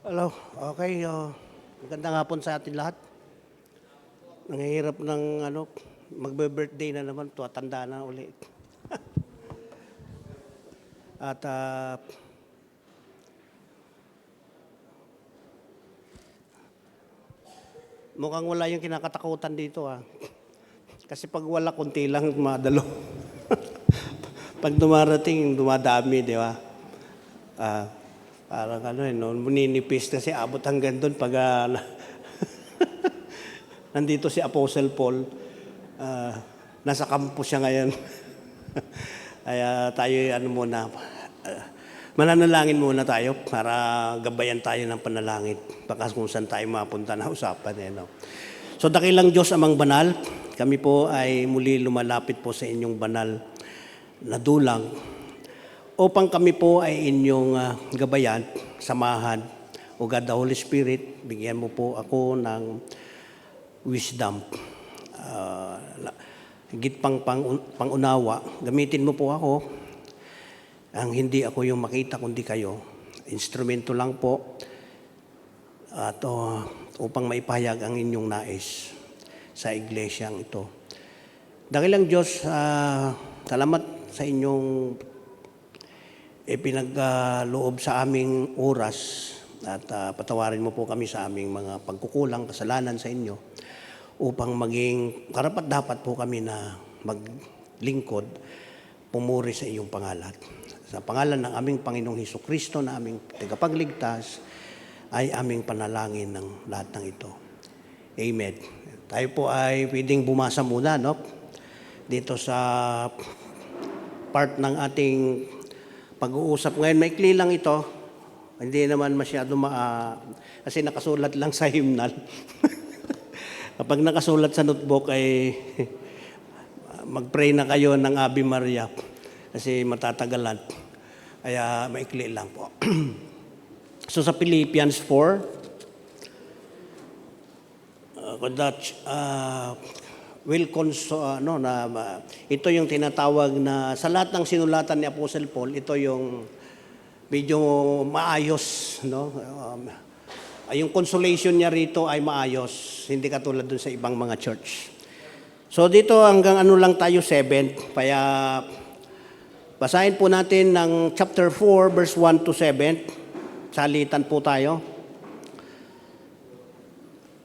Hello, okay. Magandang hapon sa atin lahat. Nangihirap ng magbe-birthday na naman, tanda na uli. At mukhang wala yung kinakatakutan dito. Kasi pag wala, kunti lang madalo. Pag dumarating, dumadami, di ba? Parang muninipis kasi abot hanggang doon pag nandito si Apostle Paul. Nasa campus siya ngayon. Kaya tayo mananalangin muna tayo para gabayan tayo ng panalangin. Baka kung saan tayo mapunta na usapan. So dakilang Diyos amang banal, kami po ay muli lumalapit po sa inyong banal na dulang upang kami po ay inyong gabayan, samahan. O God the Holy Spirit, bigyan mo po ako ng wisdom, higit pangunawa. Gamitin mo po ako, ang hindi ako yung makita kundi kayo. Instrumento lang po at upang maipahayag ang inyong nais sa iglesyang ito. Dakilang Diyos, salamat sa inyong ipinagloob sa aming oras at patawarin mo po kami sa aming mga pagkukulang, kasalanan sa inyo upang maging karapat-dapat po kami na maglingkod, pumuri sa iyong pangalan. Sa pangalan ng aming Panginoong Hesukristo na aming tagapagligtas ay aming panalangin ng lahat ng ito. Amen. Tayo po ay pwedeng bumasa muna, dito sa part ng ating pag-uusap ngayon. Maikli lang ito. Hindi naman masyado kasi nakasulat lang sa hymnal. Kapag nakasulat sa notebook ay mag-pray na kayo ng Ave Maria kasi matatagalan. Kaya maikli lang po. So sa Philippians 4, ito yung tinatawag na sa lahat ng sinulatan ni Apostle Paul, ito yung medyo maayos, yung consolation niya rito ay maayos, hindi katulad dun sa ibang mga church. So dito hanggang lang tayo 7, kaya basahin po natin ng chapter 4 verse 1 to 7. Salitan po tayo.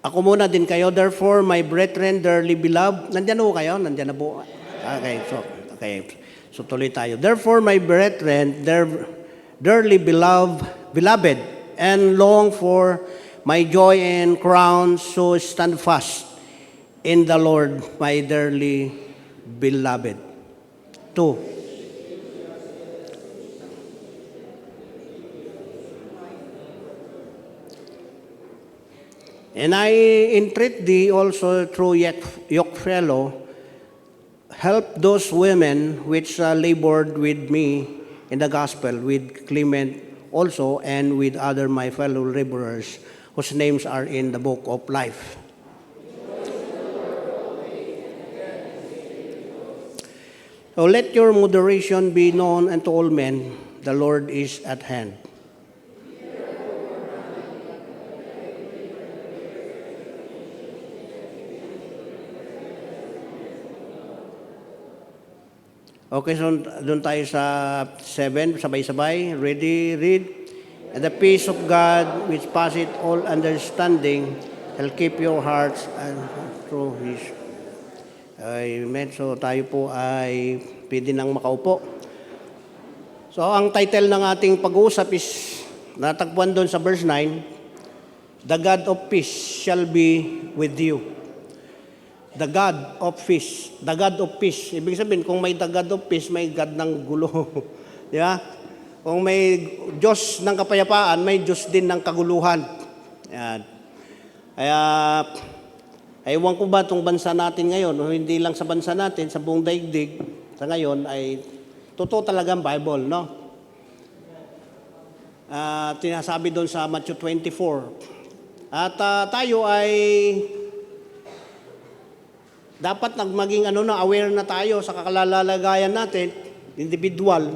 Ako muna din kayo. Therefore, my brethren, dearly beloved. Nandiyan po kayo? Nandiyan na po. Okay. So tuloy tayo. Therefore, my brethren, dearly beloved, and long for my joy and crown, so stand fast in the Lord, my dearly beloved. 2. And I entreat thee also through Yokefellow, help those women which labored with me in the gospel, with Clement also, and with other my fellow laborers, whose names are in the book of life. So let your moderation be known unto all men. The Lord is at hand. Okay, so doon tayo sa 7, sabay-sabay. Ready, read. And the peace of God, which passeth all understanding, shall keep your hearts and through His. Amen. So tayo po ay pwede nang makaupo. So ang title ng ating pag-uusap is, natagpuan doon sa verse 9, The God of peace shall be with you. The God of peace. The God of peace. Ibig sabihin, kung may the God of peace, may God ng gulo. Di ba? Kung may Diyos ng kapayapaan, may Diyos din ng kaguluhan. Yan. Kaya, ewan ko ba itong bansa natin ngayon, o hindi lang sa bansa natin, sa buong daigdig, sa ngayon, ay totoo talagang Bible, tinasabi doon sa Matthew 24. At tayo ay dapat maging aware na tayo sa kakalalagayan natin, individual.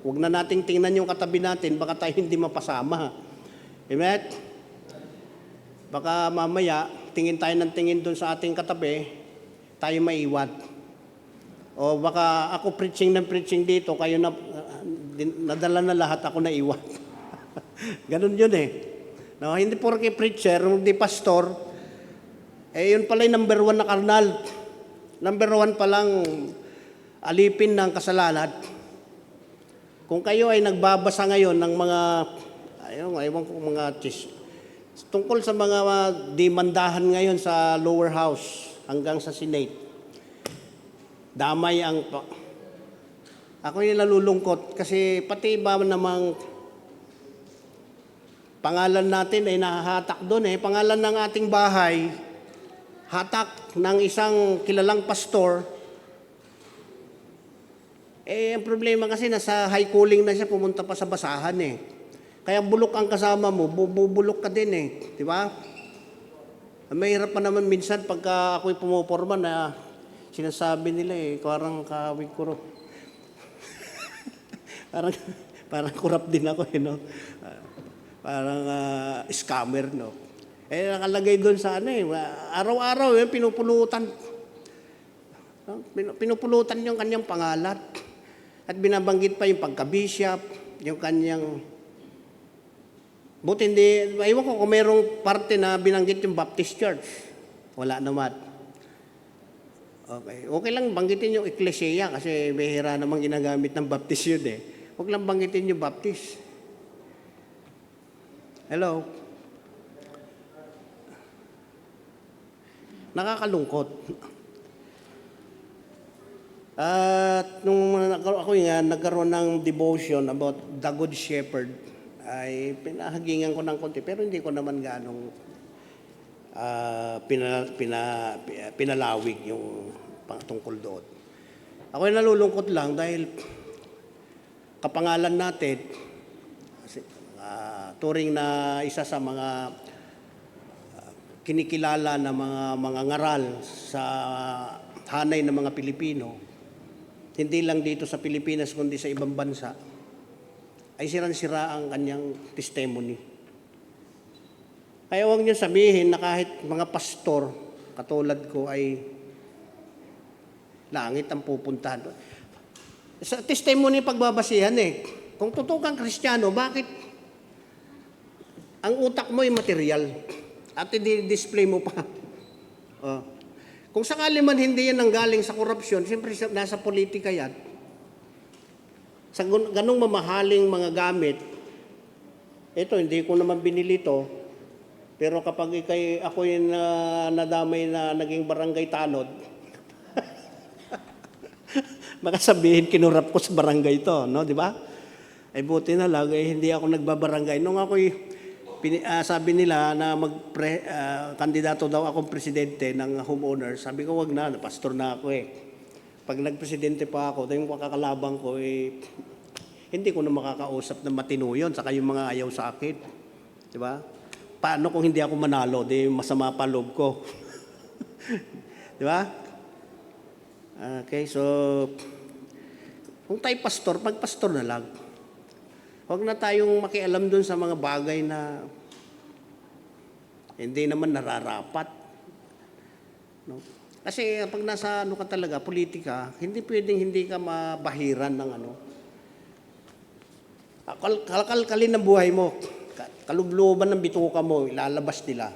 Huwag na nating tingnan yung katabi natin, baka tayo hindi mapasama. Amen? Baka mamaya, tingin tayo ng tingin doon sa ating katabi, tayo maiwan. O baka ako preaching ng preaching dito, kayo na, nadala na lahat, ako na iwan. Ganun yun eh. No, hindi porke preacher, hindi pastor, yun pala yung number 1 na karnal. Number 1 palang alipin ng kasalanan. Kung kayo ay nagbabasa ngayon ng mga, ewan ko mga tungkol sa mga demandahan ngayon sa lower house hanggang sa Senate, damay ang... Ako yung nalulungkot kasi pati ba namang pangalan natin ay nahahatak doon eh. Pangalan ng ating bahay, hatak ng isang kilalang pastor. Ang problema kasi nasa high calling na siya, pumunta pa sa basahan eh. Kaya bulok ang kasama mo, bubulok ka din eh. Di ba? Mahirap pa naman minsan pagka ako'y pumuporma na sinasabi nila eh, parang kawig ko ro. parang kurap din ako eh, no? Parang scammer, no? Nakalagay doon sa ano eh, araw-araw eh, pinupulutan. No? Pinupulutan yung kanyang pangalan. At binabanggit pa yung pagka-bishop, yung kanyang... Buti hindi, ewan ko kung mayroong parte na binanggit yung Baptist Church. Wala naman. Okay lang banggitin yung Ecclesia kasi bihira namang ginagamit ng Baptist yun eh. Huwag lang banggitin yung Baptist. Hello? Nakakalungkot. At nung ako nga nagkaroon ng devotion about the Good Shepherd, ay pinahagingan ko ng konti, pero hindi ko naman ganong pinalawig yung tungkol doon. Ako ay nalulungkot lang dahil kapangalan natin, turing na isa sa mga kinikilala na mga ngaral sa hanay ng mga Pilipino, hindi lang dito sa Pilipinas kundi sa ibang bansa, ay sirang-sira ang kanyang testimony. Kaya huwag niyo sabihin na kahit mga pastor, katulad ko, ay langit ang pupuntahan. Sa testimony pagbabasihan eh. Kung totoo kang Kristiyano, bakit ang utak mo ay material at i-display mo pa? Kung sakali man hindi yan nanggaling sa korupsyon, siyempre nasa politika yan. Sa ganong mamahaling mga gamit, ito, hindi ko naman binili to, pero kapag ako yung nadamay na naging barangay tanod, baka sabihin kinurap ko sa barangay to, no, di ba? Ay buti na lang, hindi ako nagbabarangay. Nung ako'y, sabi nila na kandidato daw akong presidente ng homeowner, sabi ko wag na, pastor na ako eh. Pag nagpresidente pa ako, yung makakalabang ko, hindi ko na makakausap na matino yun, saka yung mga ayaw sa akin. Di ba? Paano kung hindi ako manalo, di masama pa loob ko. Di ba? Okay, so, kung tayo pastor, magpastor na lang. Huwag na tayong makialam dun sa mga bagay na hindi naman nararapat. No? Kasi pag nasa ka talaga, politika, hindi pwedeng hindi ka mabahiran ng kalkalin ng buhay mo. Kalubloban ng bituka mo, ilalabas nila.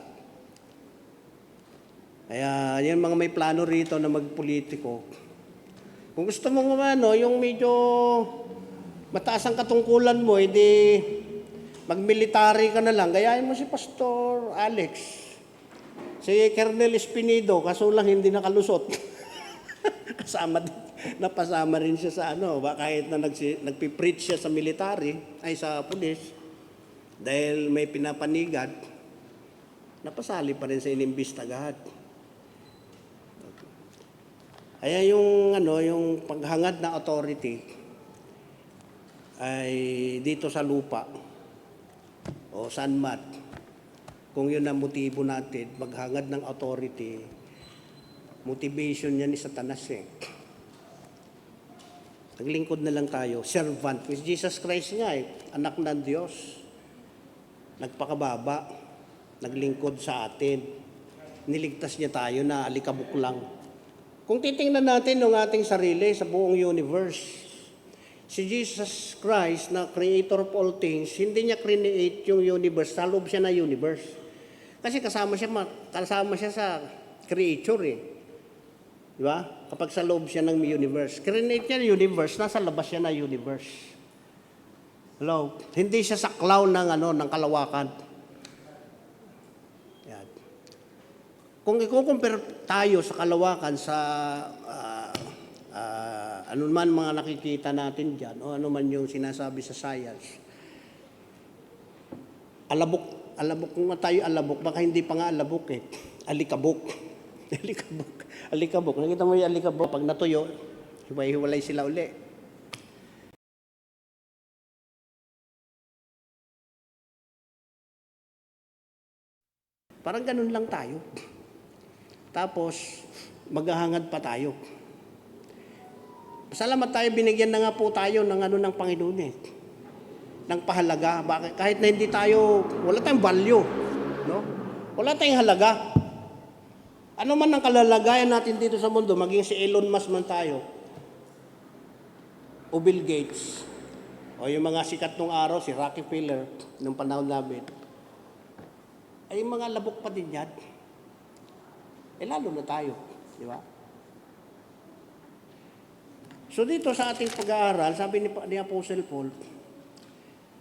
Kaya yan mga may plano rito na magpolitiko. Kung gusto mo yung medyo mataas ang katungkulan mo, edi mag-military ka na lang. Gayahin mo si Pastor Alex. Si Colonel Espinido, kaso lang hindi nakalusot. Napasama rin siya sa kahit na nagpipreach siya sa military, ay sa pulis, dahil may pinapanigad, napasali pa rin sa inimbestagahan. Kaya yung paghangad na authority ay dito sa lupa o saan man. Kung yun ang motibo natin, maghangad ng authority, motivation yan ni Satanas eh. Naglingkod na lang tayo, servant. With Jesus Christ nga eh, anak ng Diyos. nagpakababa, naglingkod sa atin. Niligtas niya tayo na alikabok lang. Kung titingnan natin ng ating sarili sa buong universe, si Jesus Christ na creator of all things, hindi niya create yung universe, sa loob siya na universe. Kasi kasama siya sa creature eh. Di ba? Kapag sa loob siya ng universe. Create niya yung universe, nasa labas siya na universe. Hello? Hindi siya saklaw ng kalawakan. Yan. Kung i-compare tayo sa kalawakan sa ano man mga nakikita natin dyan, o ano man yung sinasabi sa science, alabok, kung tayo alabok, baka hindi pa nga alabok eh, alikabok. Alikabok. Nakita mo yung alikabok, pag natuyo, hiwalay sila uli. Parang ganun lang tayo. Tapos, maghahangad pa tayo. Salamat tayo, binigyan na nga po tayo ng Panginoon eh. Ng pahalaga. Bakit? Kahit na hindi tayo, wala tayong value. No? Wala tayong halaga. Ano man ang kalalagayan natin dito sa mundo, maging si Elon Musk man tayo, o Bill Gates, o yung mga sikat nung araw, si Rockefeller, nung panahon namin, ay mga labok pa din yan. Lalo na tayo. Di ba? So dito sa ating pag-aaral, sabi ni Apostle Paul,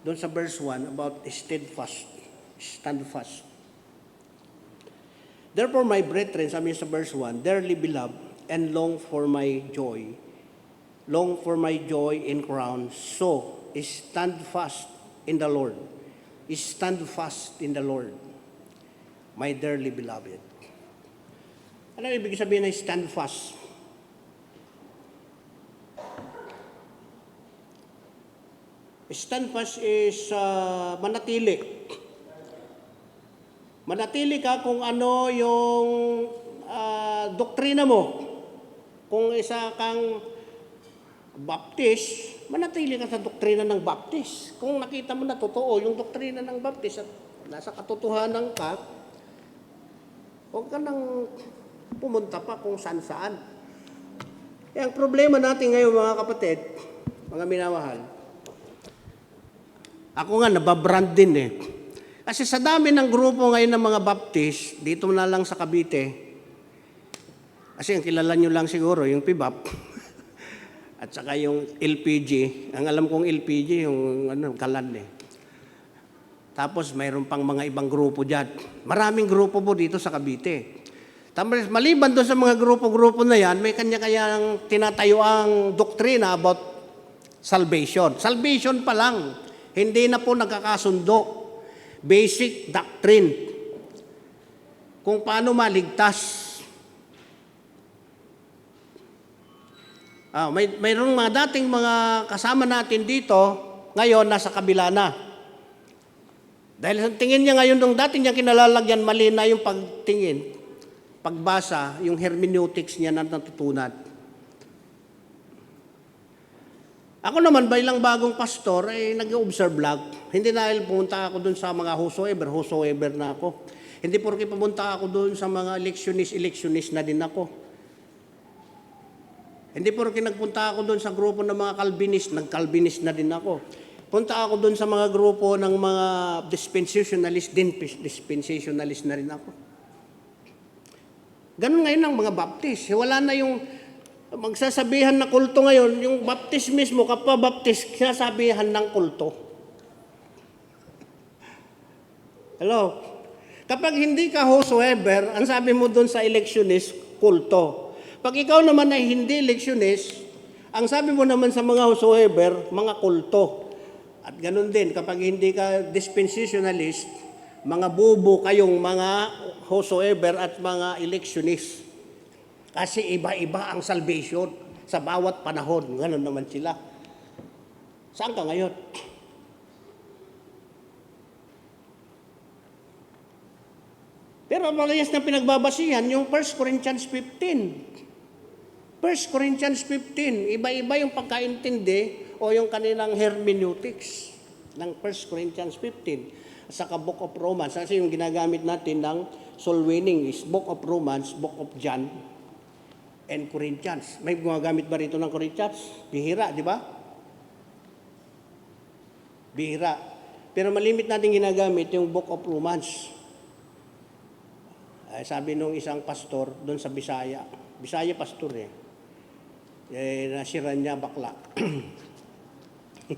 doon sa verse 1, about stand fast. Therefore, my brethren, sabi sa verse 1, dearly beloved, and long for my joy in crown. So, stand fast in the Lord. Stand fast in the Lord, my dearly beloved. Ano ibig sabihin na stand fast? Stand fast is manatili. Manatili ka kung ano yung doktrina mo. Kung isa kang Baptist, manatili ka sa doktrina ng Baptist. Kung nakita mo na totoo yung doktrina ng Baptist at nasa katotohanan ka, huwag ka nang pumunta pa kung saan-saan. Ang problema natin ngayon mga kapatid, mga minamahal, ako nga nababrand din eh. Kasi sa dami ng grupo ngayon ng mga Baptist, dito na lang sa Cavite, kasi ang kilala nyo lang siguro, yung PBAP, at saka yung LPG. Ang alam kong LPG, yung kalan eh. Tapos mayroon pang mga ibang grupo dyan. Maraming grupo po dito sa Cavite. Tapos maliban doon sa mga grupo-grupo na yan, may kanya-kanyang tinatayo ang doktrina about salvation. Salvation pa lang. Hindi na po nagkakasundo. Basic doctrine. Kung paano maligtas. Mayroong mga dating mga kasama natin dito, ngayon nasa kabila na. Dahil sa tingin niya ngayon, nung dati niya kinalalagyan, mali na yung pagtingin, pagbasa, yung hermeneutics niya na natutunan. Ako naman, bilang bagong pastor, nag-observe lang. Hindi dahil pumunta ako doon sa mga whosoever na ako. Hindi porke pumunta ako doon sa mga electionist na din ako. Hindi porke nagpunta ako doon sa grupo ng mga Calvinist, nag-Calvinist na din ako. Punta ako doon sa mga grupo ng mga dispensationalist na rin ako. Ganun ngayon ang mga Baptist. Wala na yung magsasabihan na kulto ngayon, yung Baptist mismo, kapabaptist, sasabihan ng kulto. Hello? Kapag hindi ka whosoever, ang sabi mo doon sa electionist, kulto. Pag ikaw naman ay hindi electionist, ang sabi mo naman sa mga whosoever, mga kulto. At ganun din, kapag hindi ka dispensationalist, mga bubo kayong mga whosoever at mga electionist. Kasi iba-iba ang salvation sa bawat panahon. Ganun naman sila. Saan ka ngayon? Pero malayas na pinagbabasihan yung 1 Corinthians 15. 1 Corinthians 15, iba-iba yung pagkaintindi o yung kanilang hermeneutics. ng 1 Corinthians 15. At saka Book of Romans. Kasi yung ginagamit natin ng soul winning is Book of Romans, Book of John, and Corinthians. May gumagamit ba rito ng Corinthians? Bihira, di ba? Bihira. Pero malimit natin ginagamit yung Book of Romans. Sabi nung isang pastor doon sa Bisaya. Bisaya pastor nasiran niya bakla.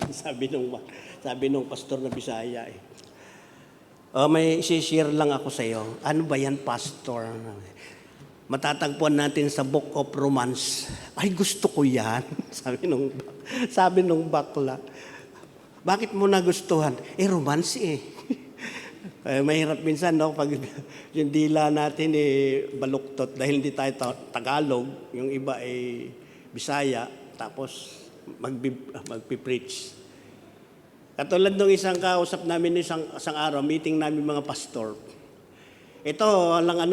sabi nung pastor na Bisaya may isi-share lang ako sa iyo. Ano ba yan, pastor? Matatagpuan natin sa Book of Romans. Ay, gusto ko yan. sabi nung bakla. Bakit mo nagustuhan? Romance mahirap minsan, no? Pag yung dila natin baluktot dahil hindi tayo Tagalog, yung iba Bisaya, tapos magpipreach. Katulad nung isang kausap namin isang araw, meeting namin mga pastor. Ito, lang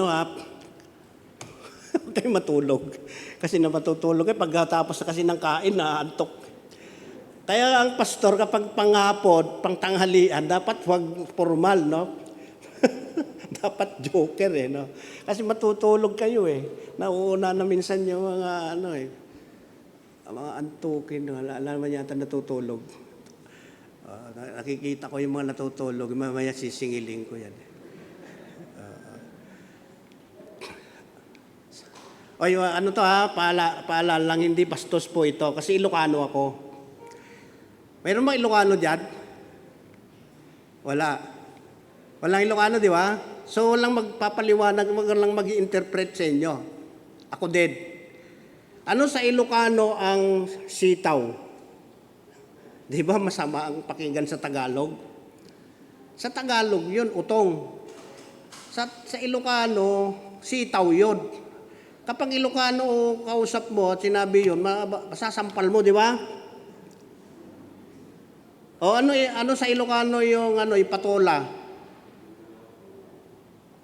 huwag kayo matulog. Kasi na matutulog pagkatapos kasi ng kain, naantok. Kaya ang pastor kapag panghapon, pangtanghalian, dapat huwag formal, no? Dapat joker, no? Kasi matutulog kayo, Nauuna na minsan yung mga, mga antukin, alam mo yata natutulog. Nakikita ko yung mga natutulog, mamaya sisingiling ko yan. Paalala lang, hindi bastos po ito, kasi Ilocano ako. Mayroon bang Ilocano dyan? Wala. Walang Ilocano, di ba? So, walang magpapaliwanag, walang mag-i-interpret sa inyo. Ako din. Ano sa Ilocano ang sitaw? Di ba masama ang pakinggan sa Tagalog? Sa Tagalog yun, utong. Sa Ilocano, sitaw yun. Kapag Ilocano kausap mo at sinabi yun, masasampal mo, di ba? O ano sa Ilocano yung ipatola?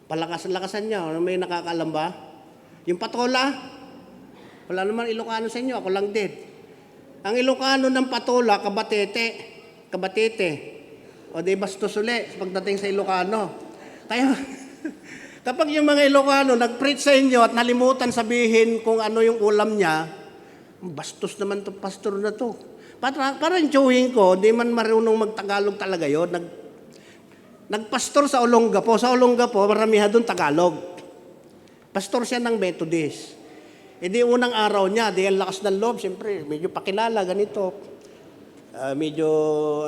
Palakas-lakasan niya. May nakakaalam ba? Yung patola? Wala naman Ilocano sa inyo. Ako lang din. Ang Ilocano ng patola, kabatete. O di bastos uli pagdating sa Ilocano. Kaya, kapag yung mga Ilocano nag-preach sa inyo at nalimutan sabihin kung ano yung ulam niya, bastos naman to pastor na to. Parang tiyuhin ko, di man marunong magtagalog talaga yun. Nagpastor sa Olongapo. Sa Olongapo, maramihan doon Tagalog. Pastor siya ng Methodist. Di unang araw niya, di ang lakas ng loob, siyempre, medyo pakilala, ganito. Medyo,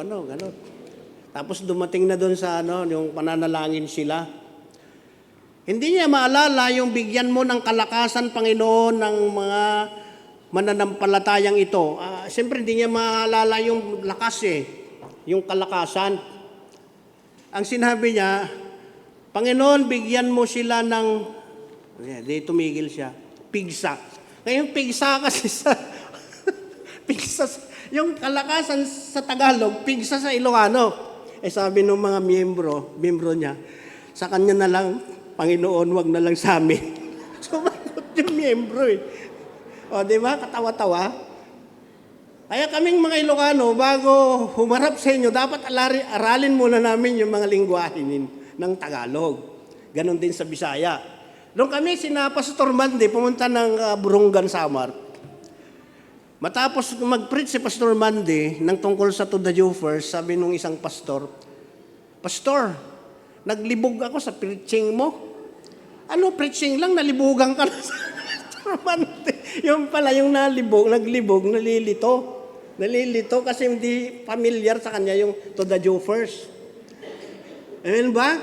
gano'n. Tapos dumating na doon sa, yung pananalangin sila. Hindi niya maalala yung bigyan mo ng kalakasan, Panginoon, ng mga mananampalatayang ito. Siyempre, hindi niya maalala yung lakas yung kalakasan. Ang sinabi niya, Panginoon, bigyan mo sila ng, di tumigil siya, pigsa. Ngayon, pigsa kasi yung kalakasan sa Tagalog, pigsa sa Ilocano. Sabi ng mga miyembro niya, sa kanya na lang, Panginoon, wag na lang sa amin. Sumagot yung miyembro O, di ba? Katawa-tawa. Kaya kaming mga Ilocano, bago humarap sa inyo, dapat aralin muna namin yung mga lingwahe ng Tagalog. Ganon din sa Bisaya. Doon kami, sina Pastor Mande, pumunta ng Burungan, Samar. Matapos mag-preach si Pastor Mande ng tungkol sa To the Jew First, sabi nung isang pastor, Pastor, naglibog ako sa preaching mo. Ano preaching lang? Nalibugan ka na sa Pastor Mande. Yung pala, yung naglibog, nalilito. Nalilito kasi hindi familiar sa kanya yung To the Jew First. Amen ba?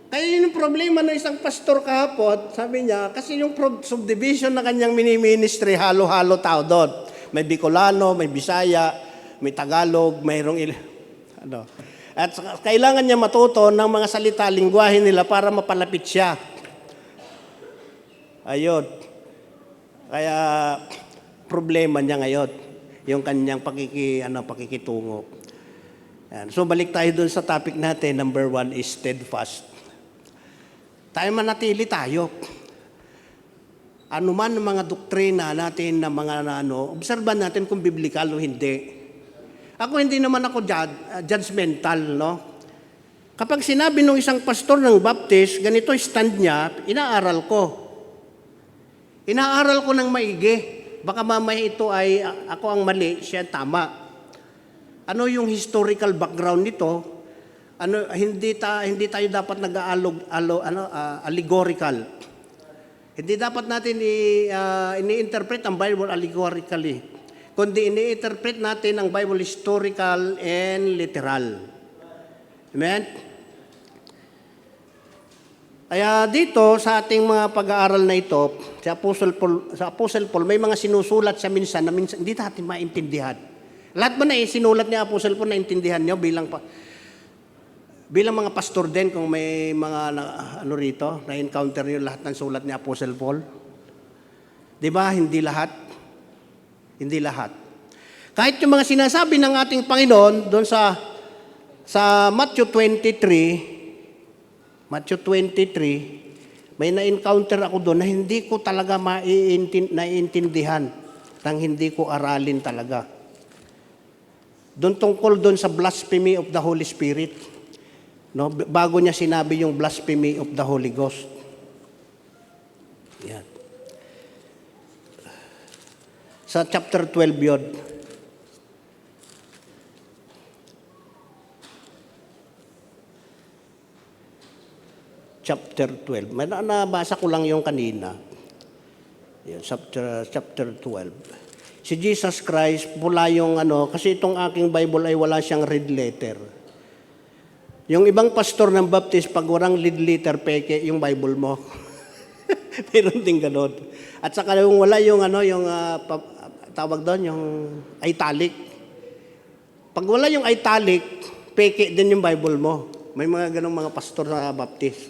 Kaya yun yung problema ng isang pastor kahapon, sabi niya, kasi yung subdivision na kanyang mini-ministry, halo-halo tao doon. May Bicolano, may Bisaya, may Tagalog, mayroong At kailangan niya matuto ng mga salita, lingwahe nila para mapalapit siya. Ayun. Kaya problema niya ngayon, yung kanyang pakikitungo. Yan. So balik tayo dun sa topic natin, number 1 is steadfast. Tayo manatili tayo. Ano man ang mga doktrina natin na mga obserban natin kung biblical o hindi. Ako hindi naman ako judgmental, no? Kapag sinabi ng isang pastor ng Baptist, ganito stand niya, inaaral ko. Inaaral ko ng maigi. Baka mamaya ito ay ako ang mali, siya tama. Ano yung historical background nito? Ano, hindi tayo dapat allegorical. Hindi dapat natin ini-interpret ang Bible allegorically, kundi ini-interpret natin ang Bible historical and literal. Amen? Kaya dito sa ating mga pag-aaral na ito, sa Apostle Paul, may mga sinusulat siya minsan na minsan hindi natin maintindihan. Lahat ba na sinulat ni Apostle Paul na intindihan niyo bilang mga pastor din, kung may mga na-encounter niyo lahat ng sulat ni Apostle Paul? Di ba? Hindi lahat. Hindi lahat. Kahit yung mga sinasabi ng ating Panginoon doon sa Matthew 23, may na-encounter ako doon na hindi ko talaga naiintindihan nang hindi ko aralin talaga. Doon tungkol doon sa blasphemy of the Holy Spirit. No, bago niya sinabi yung blasphemy of the Holy Ghost. Yan. Sa chapter 12 yun. Chapter 12. May nabasa ko lang yung kanina. Yan, chapter 12. Si Jesus Christ, pula yung kasi itong aking Bible ay wala siyang red letter. Yung ibang pastor ng Baptist, pag walang red letter, peke yung Bible mo. Meron din ganun. At saka yung wala yung tawag doon, yung italic. Pag wala yung italic, peke din yung Bible mo. May mga ganung mga pastor na Baptist.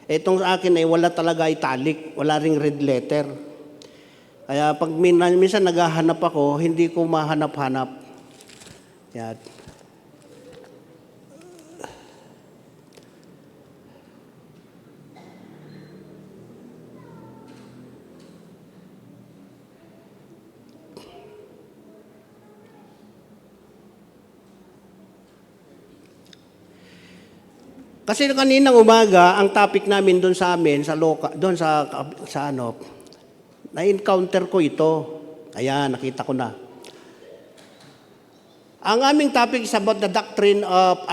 Itong sa akin ay wala talaga italic, wala ring red letter. Kaya pag minsan naghahanap ako, hindi ko mahanap-hanap. Yan. Kasi kaninang umaga, ang topic namin doon sa amin, doon sa na-encounter ko ito. Ayan, nakita ko na. Ang aming topic is about the doctrine of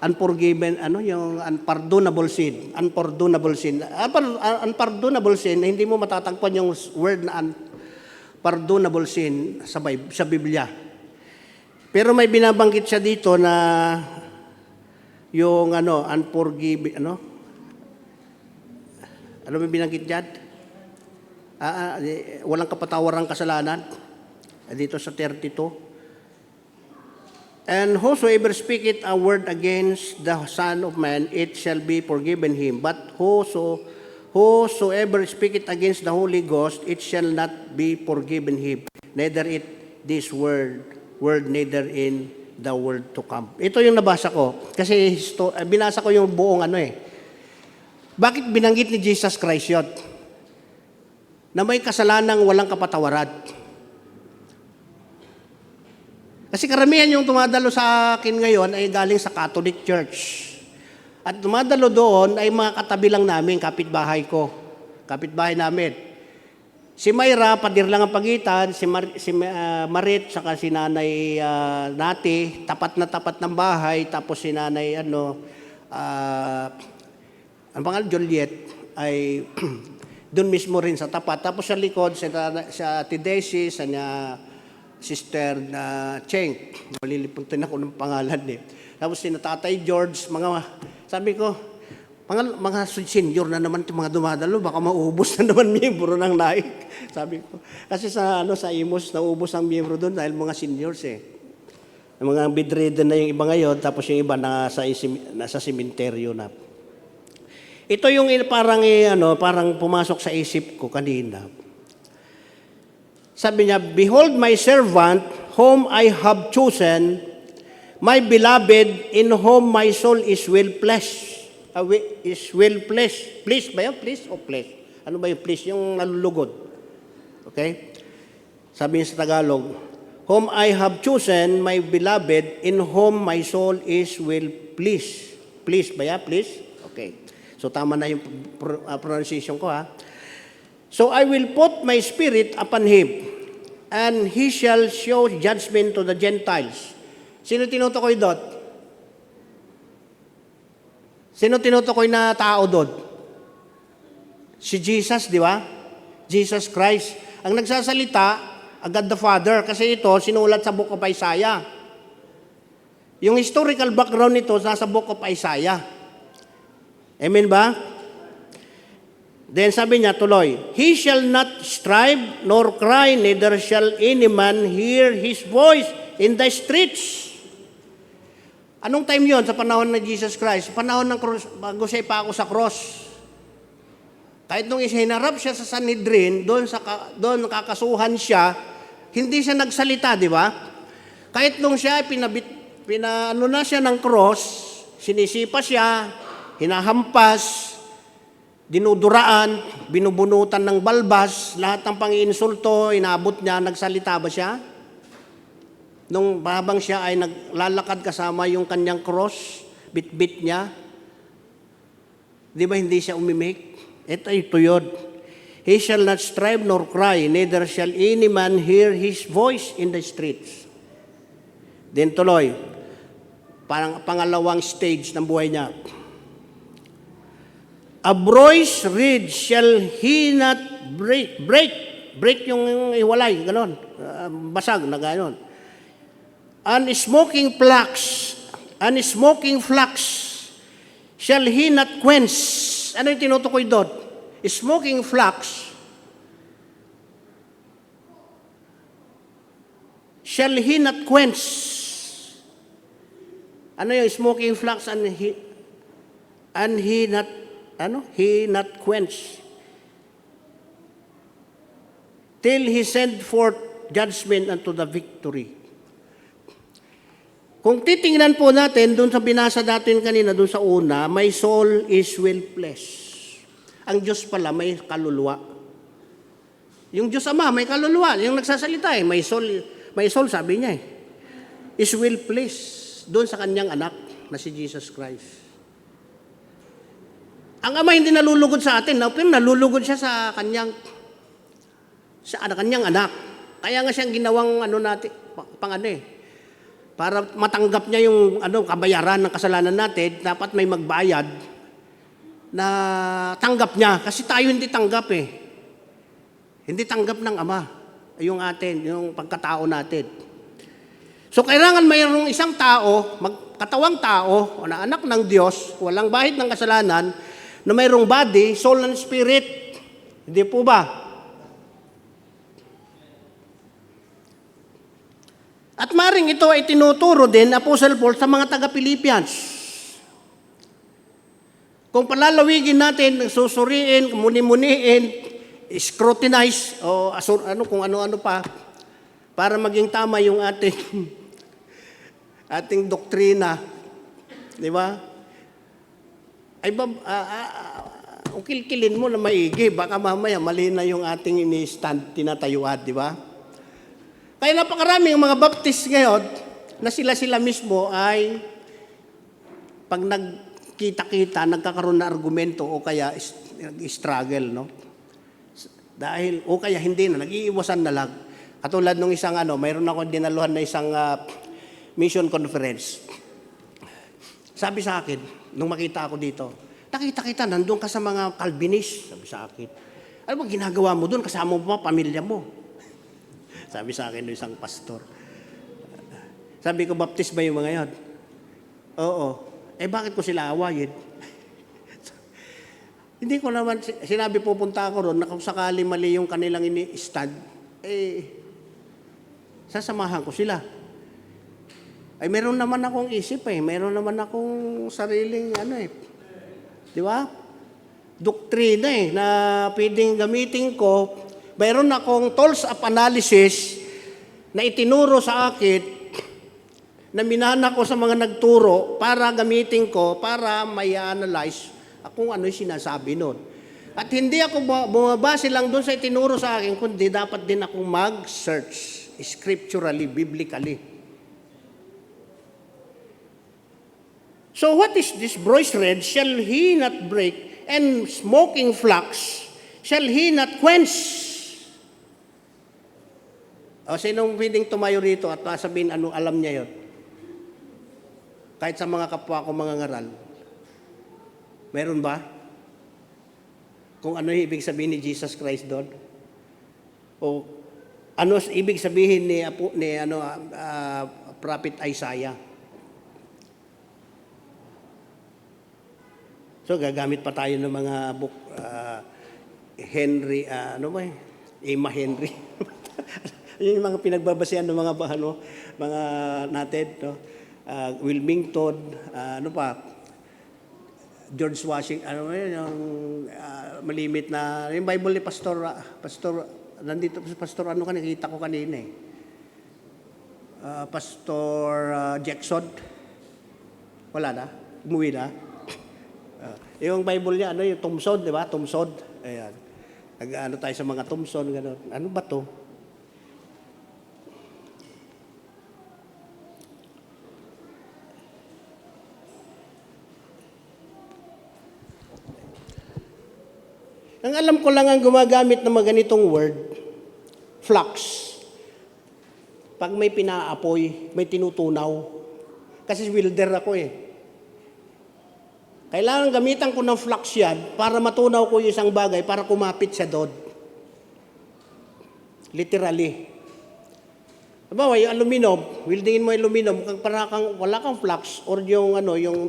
unforgiven, yung unpardonable sin. Unpardonable sin. Unpardonable sin, hindi mo matatagpuan yung word na unpardonable sin sa Biblia. Pero may binabanggit siya dito na yung unforgiven, ano may binanggit dyan? Walang kapatawarang kasalanan. Dito sa 32. And whosoever speaketh a word against the Son of Man, it shall be forgiven him. But whosoever speaketh against the Holy Ghost, it shall not be forgiven him. Neither this word neither in the world to come. Ito yung nabasa ko. Kasi binasa ko yung buong Bakit binanggit ni Jesus Christ yun? Na may kasalanang walang kapatawaran. Kasi karamihan yung tumadalo sa akin ngayon ay galing sa Catholic Church. At tumadalo doon ay mga katabi lang namin, kapitbahay namin. Si Myra, padir lang ang pagitan, si Marit, saka si Nanay Nati, tapat na tapat ng bahay, tapos si Nanay, ang pangalan, Juliet, ay doon mismo rin sa tapat. Tapos sa likod, sa Tidesi, sa Sister Cheng, malilipuntin ako ng pangalan Tapos si Tatay George, sabi ko, mga senior na naman itong mga dumadalo, baka maubos na naman miyembro ng naik. Sabi ko. Kasi sa Imos, naubos ang miyembro doon dahil mga seniors Yung mga bedridden na yung iba ngayon, tapos yung iba nasa sementeryo na. Ito yung parang pumasok sa isip ko kanina. Sabi niya, behold my servant, whom I have chosen, my beloved, in whom my soul is well pleased. Pleased ba yun? Pleased o pleased? Ano ba yung pleased? Yung nalulugod. Okay? Sabi niya sa Tagalog, whom I have chosen, my beloved, in whom my soul is will please. Please ba ya? Please? Okay. So tama na yung pronunciation ko ha. So I will put my spirit upon him, and he shall show judgment to the Gentiles. Sino tinutukoy doon? Sino tinutukoy na tao doon? Si Jesus, di ba? Jesus Christ. Ang nagsasalita, God the Father, kasi ito sinulat sa Book of Isaiah. Yung historical background nito nasa Book of Isaiah. Amen ba? Then sabi niya tuloy, he shall not strive nor cry, neither shall any man hear his voice in the streets. Anong time yon sa panahon ng Jesus Christ? Sa panahon ng cross, bago siya ipako sa cross. Kahit nung hinarap siya sa Sanhedrin, doon nakakasuhan siya, hindi siya nagsalita, di ba? Kahit nung siya pinaano na siya ng cross, sinisipa siya, hinahampas, dinuduraan, binubunutan ng balbas, lahat ng pang-iinsulto, inabot niya, nagsalita ba siya? Nung habang siya ay naglalakad kasama yung kanyang cross, bit-bit niya, di ba hindi siya umimik? Ito yun. He shall not strive nor cry, neither shall any man hear his voice in the streets. Then tuloy, parang pangalawang stage ng buhay niya. A voice reed shall he not break. Break yung iwalay, ganon. Basag na ganon. And smoking flax shall he not quench. Ano yung tinutukoy doon? Smoking flax shall he not quench. Ano yung smoking flax and he not quench till he send forth judgment unto the victory. Kung titingnan po natin, doon sa binasa natin kanina, doon sa una, my soul is well pleased. Ang Diyos pala may kaluluwa. Yung Diyos Ama may kaluluwa. Yung nagsasalita may soul sabi niya is well pleased doon sa kanyang anak na si Jesus Christ. Ang Ama hindi nalulugod sa atin, nalulugod siya sa kanyang anak. Kaya nga siyang ginawang para matanggap niya yung kabayaran ng kasalanan natin, dapat may magbayad na tanggap niya. Kasi tayo hindi tanggap Hindi tanggap ng Ama yung pagkatao natin. So kailangan mayroong isang tao, katawang tao, o na anak ng Diyos, walang bahid ng kasalanan, na mayroong body, soul, and spirit. Hindi po ba? At maring ito ay tinuturo din, Apostle Paul, sa mga taga-Philippians. Kung palalawigin natin, susuriin, muni-muniin, scrutinize, o kung ano-ano pa, para maging tama yung ating doktrina. Di ba? Ay ukil-kilin mo na maigi, baka mamaya mali na yung ating ini-stand, tinatayuan, di ba? Kaya napakaraming mga baptist ngayon na sila mismo ay pag nagkita-kita, nagkakaroon na argumento o kaya struggle, no? Dahil, o kaya hindi na, nag-iiwasan na lang. Katulad nung isang mayroon ako dinaluhan na isang mission conference. Sabi sa akin, nung makita ako dito, nakita-kita, nandun ka sa mga Calvinist. Sabi sa akin, ano ba ginagawa mo doon? Kasama mo pa pamilya mo. Sabi sa akin ng isang pastor. Sabi ko, baptist ba yung mga yun? Oo. Bakit ko sila awayin? Hindi ko naman, sinabi pupunta ako ron, na kung sakali mali yung kanilang ini-stand, sasamahan ko sila. Meron naman akong isip meron naman akong sariling di ba? Doktrina na pwedeng gamitin ko. Mayroon akong tools of analysis na itinuro sa akin na minana ko sa mga nagturo para gamitin ko para may analyze kung ano yung sinasabi nun. At hindi ako bumabase lang doon sa itinuro sa akin, kundi dapat din akong mag-search scripturally, biblically. So what is this voice read? Shall he not break, and smoking flax, shall he not quench? O sinong pwedeng tumayo rito at sabihin ano alam niya yon? Kahit sa mga kapwa ko mga ngaral. Meron ba? Kung ano ibig sabihin ni Jesus Christ doon? O ano ibig sabihin ni Prophet Isaiah? So gagamit pa tayo ng mga book Henry Emma Henry. Yun yung mga pinagbabasehan ng mga mga natin, no? Wilmington, George Washington, yung malimit na, yung Bible ni Pastor, nandito, Pastor, nakita ko kanina eh. Pastor Jackson, wala na, umuwi na. Yung Bible niya, yung Thompson, di ba? Thompson, ayan. Tayo sa mga Thompson, gano'n. Ano ba to? Ang alam ko lang ang gumagamit ng mga ganitong word, flux. Pag may pinaapoy, may tinutunaw. Kasi welder ako eh. Kailangan gamitan ko ng flux yan para matunaw ko yung isang bagay para kumapit siya doon. Literally. Halimbawa, yung aluminum, weldingin mo yung aluminum, wala kang flux or yung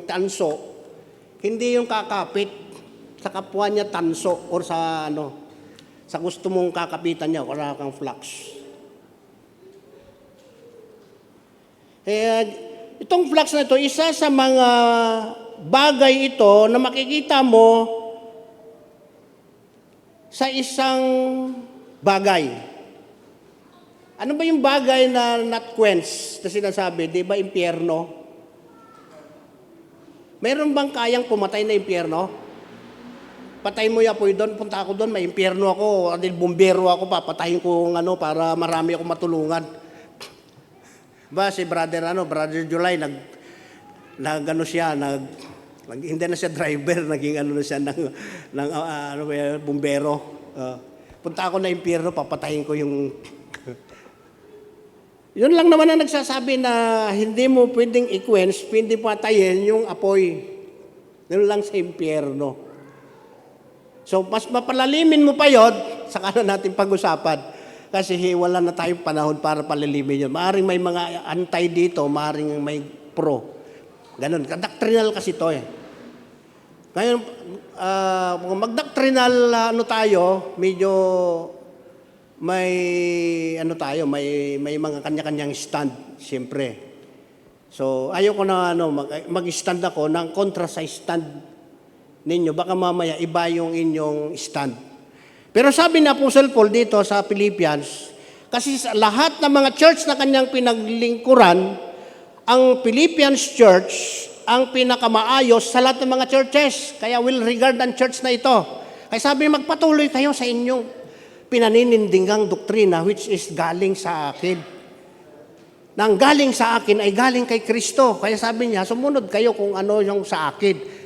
tanso, hindi yung kakapit sa kapwa niya tanso or sa gusto mong kakapitan niya, wala kang flux. Itong flux na ito, isa sa mga bagay ito na makikita mo sa isang bagay. Ano ba yung bagay na not quench na sinasabi? Di ba impyerno? Meron bang kayang pumatay na impyerno? Patay mo yung apoy doon, punta ako doon, may impyerno ako, dahil bumbero ako, papatayin ko para marami akong matulungan. Si Brother July, hindi na siya driver, naging na siya ng bumbero. Punta ako na impyerno, papatayin ko yung... Yun lang naman ang nagsasabi na hindi mo pwedeng i-quench, pwede patayin yung apoy. Yun lang sa impyerno. So, mas mapalalimin mo pa yun, saka na natin pag-usapan. Kasi wala na tayong panahon para palalimin yun. Maaring may mga antay dito, maaring may pro. Ganun. Doctrinal kasi to eh. Ngayon, mag-doctrinal tayo, medyo may mga kanya-kanyang stand, siyempre. So, ayoko na mag-stand ako ng kontra sa stand ninyo, baka mamaya iba yung inyong stand. Pero sabi na Apostle Paul dito sa Philippians, kasi sa lahat ng mga church na kanyang pinaglingkuran, ang Philippians church ang pinakamaayos sa lahat ng mga churches. Kaya will regard ang church na ito. Kaya sabi, magpatuloy kayo sa inyong pinaninindigang doktrina which is galing sa akin. Nang galing sa akin ay galing kay Kristo. Kaya sabi niya, sumunod kayo kung ano yung sa akin.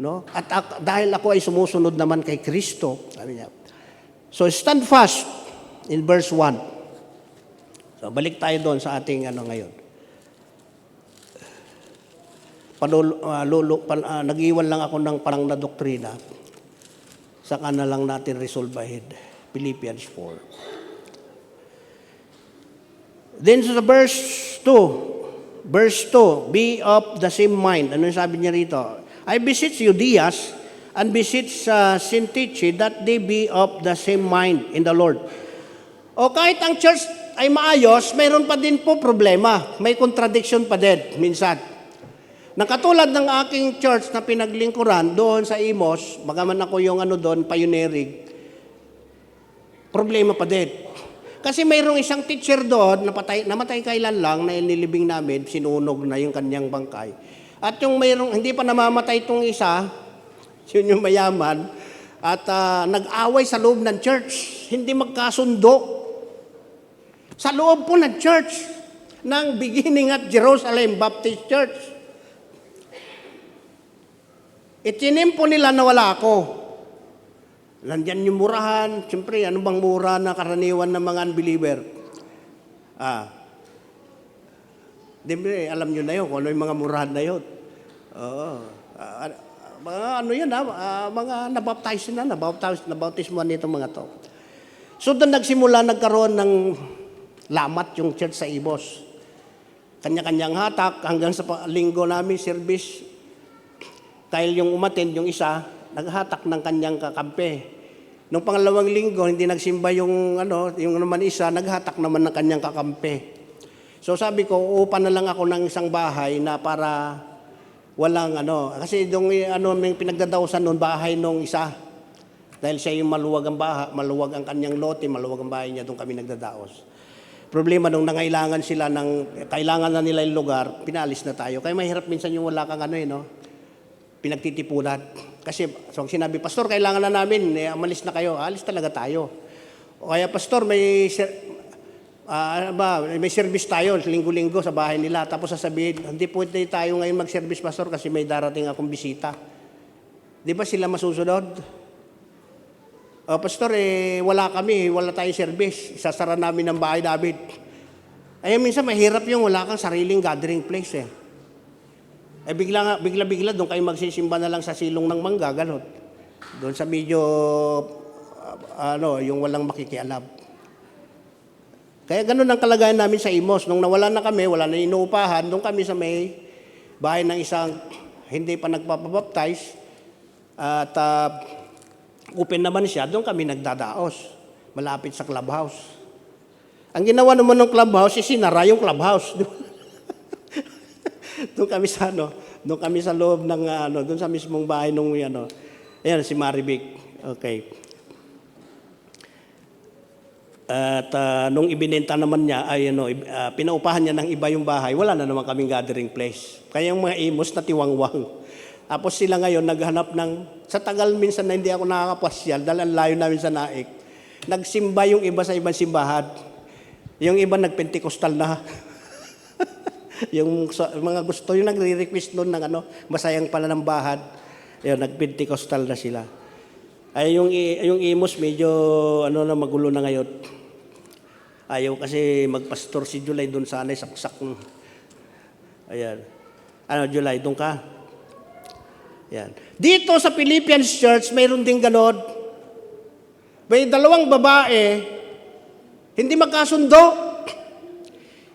No? At dahil ako ay sumusunod naman kay Kristo, sabi niya. So stand fast in verse 1. So balik tayo doon sa ating ngayon. Nag-iwan lang ako ng parang na doktrina. Saka na lang natin resolve ahead. Philippians 4. Then sa verse 2, be of the same mind. Ano yung sabi niya rito? I beseech you, Dias, and beseech Syntyche, that they be of the same mind in the Lord. O kahit ang church ay maayos, mayroon pa din po problema. May contradiction pa din, minsan. Nakatulad ng aking church na pinaglingkuran doon sa Imos, bagaman ako yung doon, pioneering, problema pa din. Kasi mayroong isang teacher doon, namatay kailan lang, na inilibing namin, sinunog na yung kanyang bangkay. At yung mayroong, hindi pa namamatay itong isa, yun yung mayaman, at nag-away sa loob ng church, hindi magkasundo. Sa loob po ng church, ng beginning at Jerusalem Baptist Church. Itinim po nila na wala ako. Nandyan yung murahan. Siyempre, ano bang mura na karaniwan ng mga unbeliever? Di ba, alam nyo na yun kung ano yung mga murahan na yun. Oo. Mga ano yun, mga nabaptize na, nabautismo nito mga to. So doon nagsimula, nagkaroon ng lamat yung church sa Ibos. Kanya-kanyang hatak hanggang sa linggo namin service. Dahil yung umattend, yung isa, naghatak ng kanyang kakampi. Nung pangalawang linggo, hindi nagsimba yung naman isa, naghatak naman ng kanyang kakampi. So sabi ko, uupa na lang ako ng isang bahay na para walang kasi yung may pinagdadawsan noon, bahay nung isa. Dahil siya yung maluwag ang kanyang lote, maluwag ang bahay niya, doon kami nagdadaos. Problema nung nangailangan sila kailangan na nila yung lugar, pinalis na tayo. Kaya mahirap minsan yung wala kang pinagtitipunan. Kasi so sinabi, Pastor, kailangan na namin, umalis na kayo. Alis talaga tayo. O kaya, Pastor, may service tayo, linggo-linggo sa bahay nila. Tapos sasabihin, hindi pwede tayo ngayon mag-service, Pastor, kasi may darating akong bisita. Di ba sila masusunod? Pastor, wala tayong service. Isasara namin ang bahay namin. Ay, minsan mahirap yung wala kang sariling gathering place bigla doon kayo magsisimba na lang sa silong ng mangga, gano'n. Doon sa medyo, yung walang makikialam. Kaya gano'n ang kalagayan namin sa Imos. Nung nawala na kami, wala na inuupahan, doon kami sa may bahay ng isang hindi pa nagpapabaptize. At open naman siya, doon kami nagdadaos. Malapit sa clubhouse. Ang ginawa naman ng clubhouse, sinara yung clubhouse. Doon kami sa loob ng doon sa mismong bahay nung ayan si Marivic. Okay. At nung ibinenta naman niya ay pinaupahan niya ng iba yung bahay, wala na naman kaming gathering place. Kaya yung mga Imos na tiwangwang. Tapos sila ngayon naghanap sa tagal minsan na hindi ako nakakapasyal dahil ang layo namin sa Naik. Nagsimba yung iba sa ibang simbahan. Yung iba nagpentekostal na. Yung mga gusto, yung nagre-request noon ng masayang pananambahan, nagpentekostal na sila. Ay yung Imos medyo magulo na ngayon. Ayaw kasi magpastor si July doon sa saksak. Ayan. July, doon ka? Ayan. Dito sa Philippians Church, mayroon din ganon. May dalawang babae, hindi magkasundo.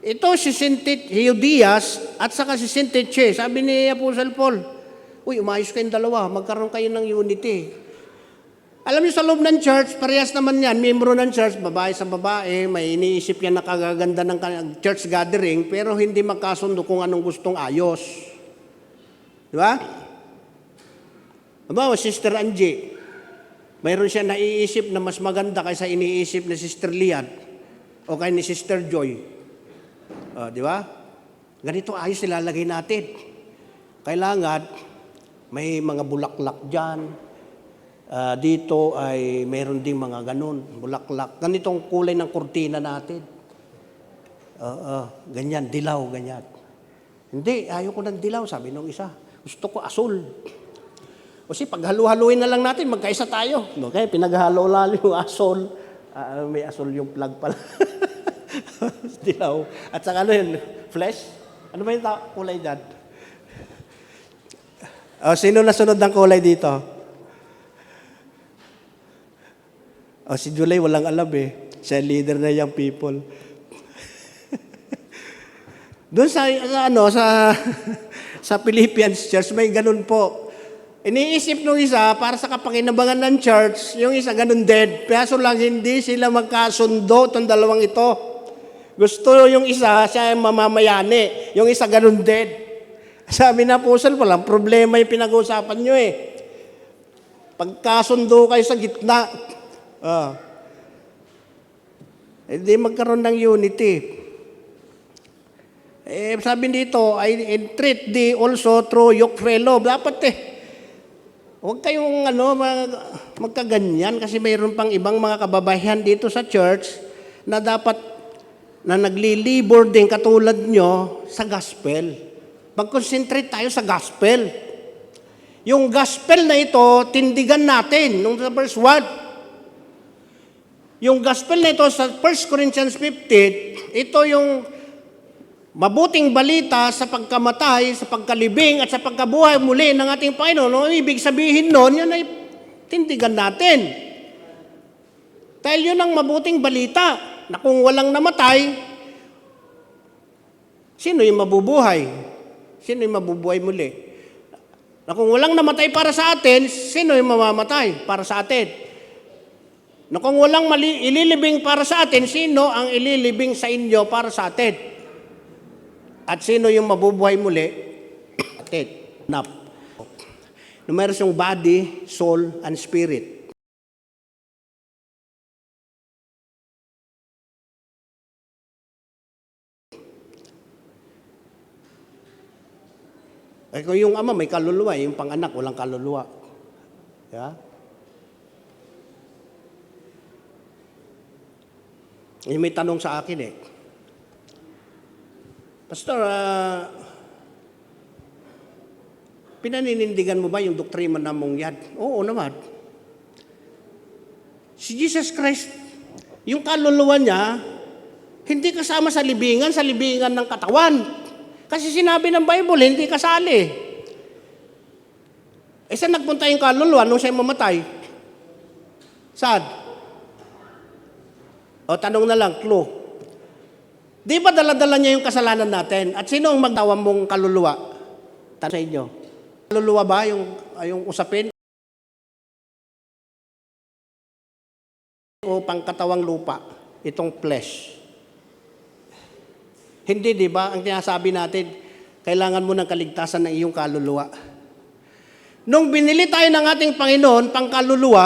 Ito si Sintit Heudias at saka si Sintit Che. Sabi ni Apostle Paul, umayos kayong dalawa, magkaroon kayo ng unity. Alam niyo, sa loob ng church, parehas naman yan, miyembro ng church, babae sa babae, may iniisip yan na kagaganda ng church gathering, pero hindi magkasundo kung anong gustong ayos. Di ba? Diba, Sister Angie, mayroon siya naiisip na mas maganda kaysa iniisip na Sister Lian o kay ni Sister Joy. Di ba? Ganito ayos nilalagay natin. Kailangan may mga bulaklak dyan. Dito ay mayroon ding mga ganun, bulaklak. Ganitong kulay ng kurtina natin. Ganyan, dilaw, ganyan. Hindi, ayaw ko ng dilaw, sabi nung isa. Gusto ko asul. Kasi pag halu-haluin na lang natin, magkaisa tayo. Okay, pinaghalo-lalo yung asul. May asul yung plug pala. Dilaw. At saka flesh? Ano ba yung kulay dyan? Sino nasunod ng kulay dito? Si July walang alam Siya leader na young people. Doon sa Philippians Church, may ganun po. Iniisip nung isa, para sa kapakinabangan ng church, yung isa ganun din. Kaso lang hindi sila magkasundo, itong dalawang ito. Gusto yung isa, siya yung mamamayani. Yung isa ganun din. Sabi na po, walang problema yung pinag-uusapan nyo Pagkasundo kayo sa gitna, hindi magkaroon ng unity. Sabi dito, I entreat thee also through yoke fellow. Dapat huwag kayong magkaganyan kasi mayroon pang ibang mga kababayan dito sa church na dapat na naglilibor din katulad nyo sa gospel. Mag-concentrate tayo sa gospel. Yung gospel na ito, tindigan natin nung sa verse 1. Yung gospel na ito sa 1 Corinthians 15, ito yung mabuting balita sa pagkamatay, sa pagkalibing, at sa pagkabuhay muli ng ating Panginoon. Ang ibig sabihin nun, yun ay tindigan natin. Dahil yun ang mabuting balita, na kung walang namatay, sino yung mabubuhay? Sino yung mabubuhay muli? Na kung walang namatay para sa atin, sino yung mamamatay para sa atin? Na kung walang ililibing para sa atin, sino ang ililibing sa inyo para sa atin? At sino yung mabubuhay muli? Atin. Nap. Meron siyang body, soul, and spirit. Eh kung yung ama may kaluluwa, yung pang-anak walang kaluluwa. Yeah? Yung may tanong sa akin Pastor, pinaninindigan mo ba yung doktrina na mong yan? Oo naman. Si Jesus Christ, yung kaluluwa niya, hindi kasama sa libingan ng katawan. Kasi sinabi ng Bible, hindi kasali. Saan nagpunta yung kaluluwa nung siya mamatay? Saan? O tanong na lang, clue. Di ba dala-dala niya yung kasalanan natin? At sino ang magtawa mong kaluluwa? Tanong sa inyo. Kaluluwa ba yung usapin? O pangkatawang lupa? Itong flesh. Hindi, di ba? Ang sinasabi natin, kailangan mo ng kaligtasan ng iyong kaluluwa. Nung binili tayo ng ating Panginoon, pangkaluluwa,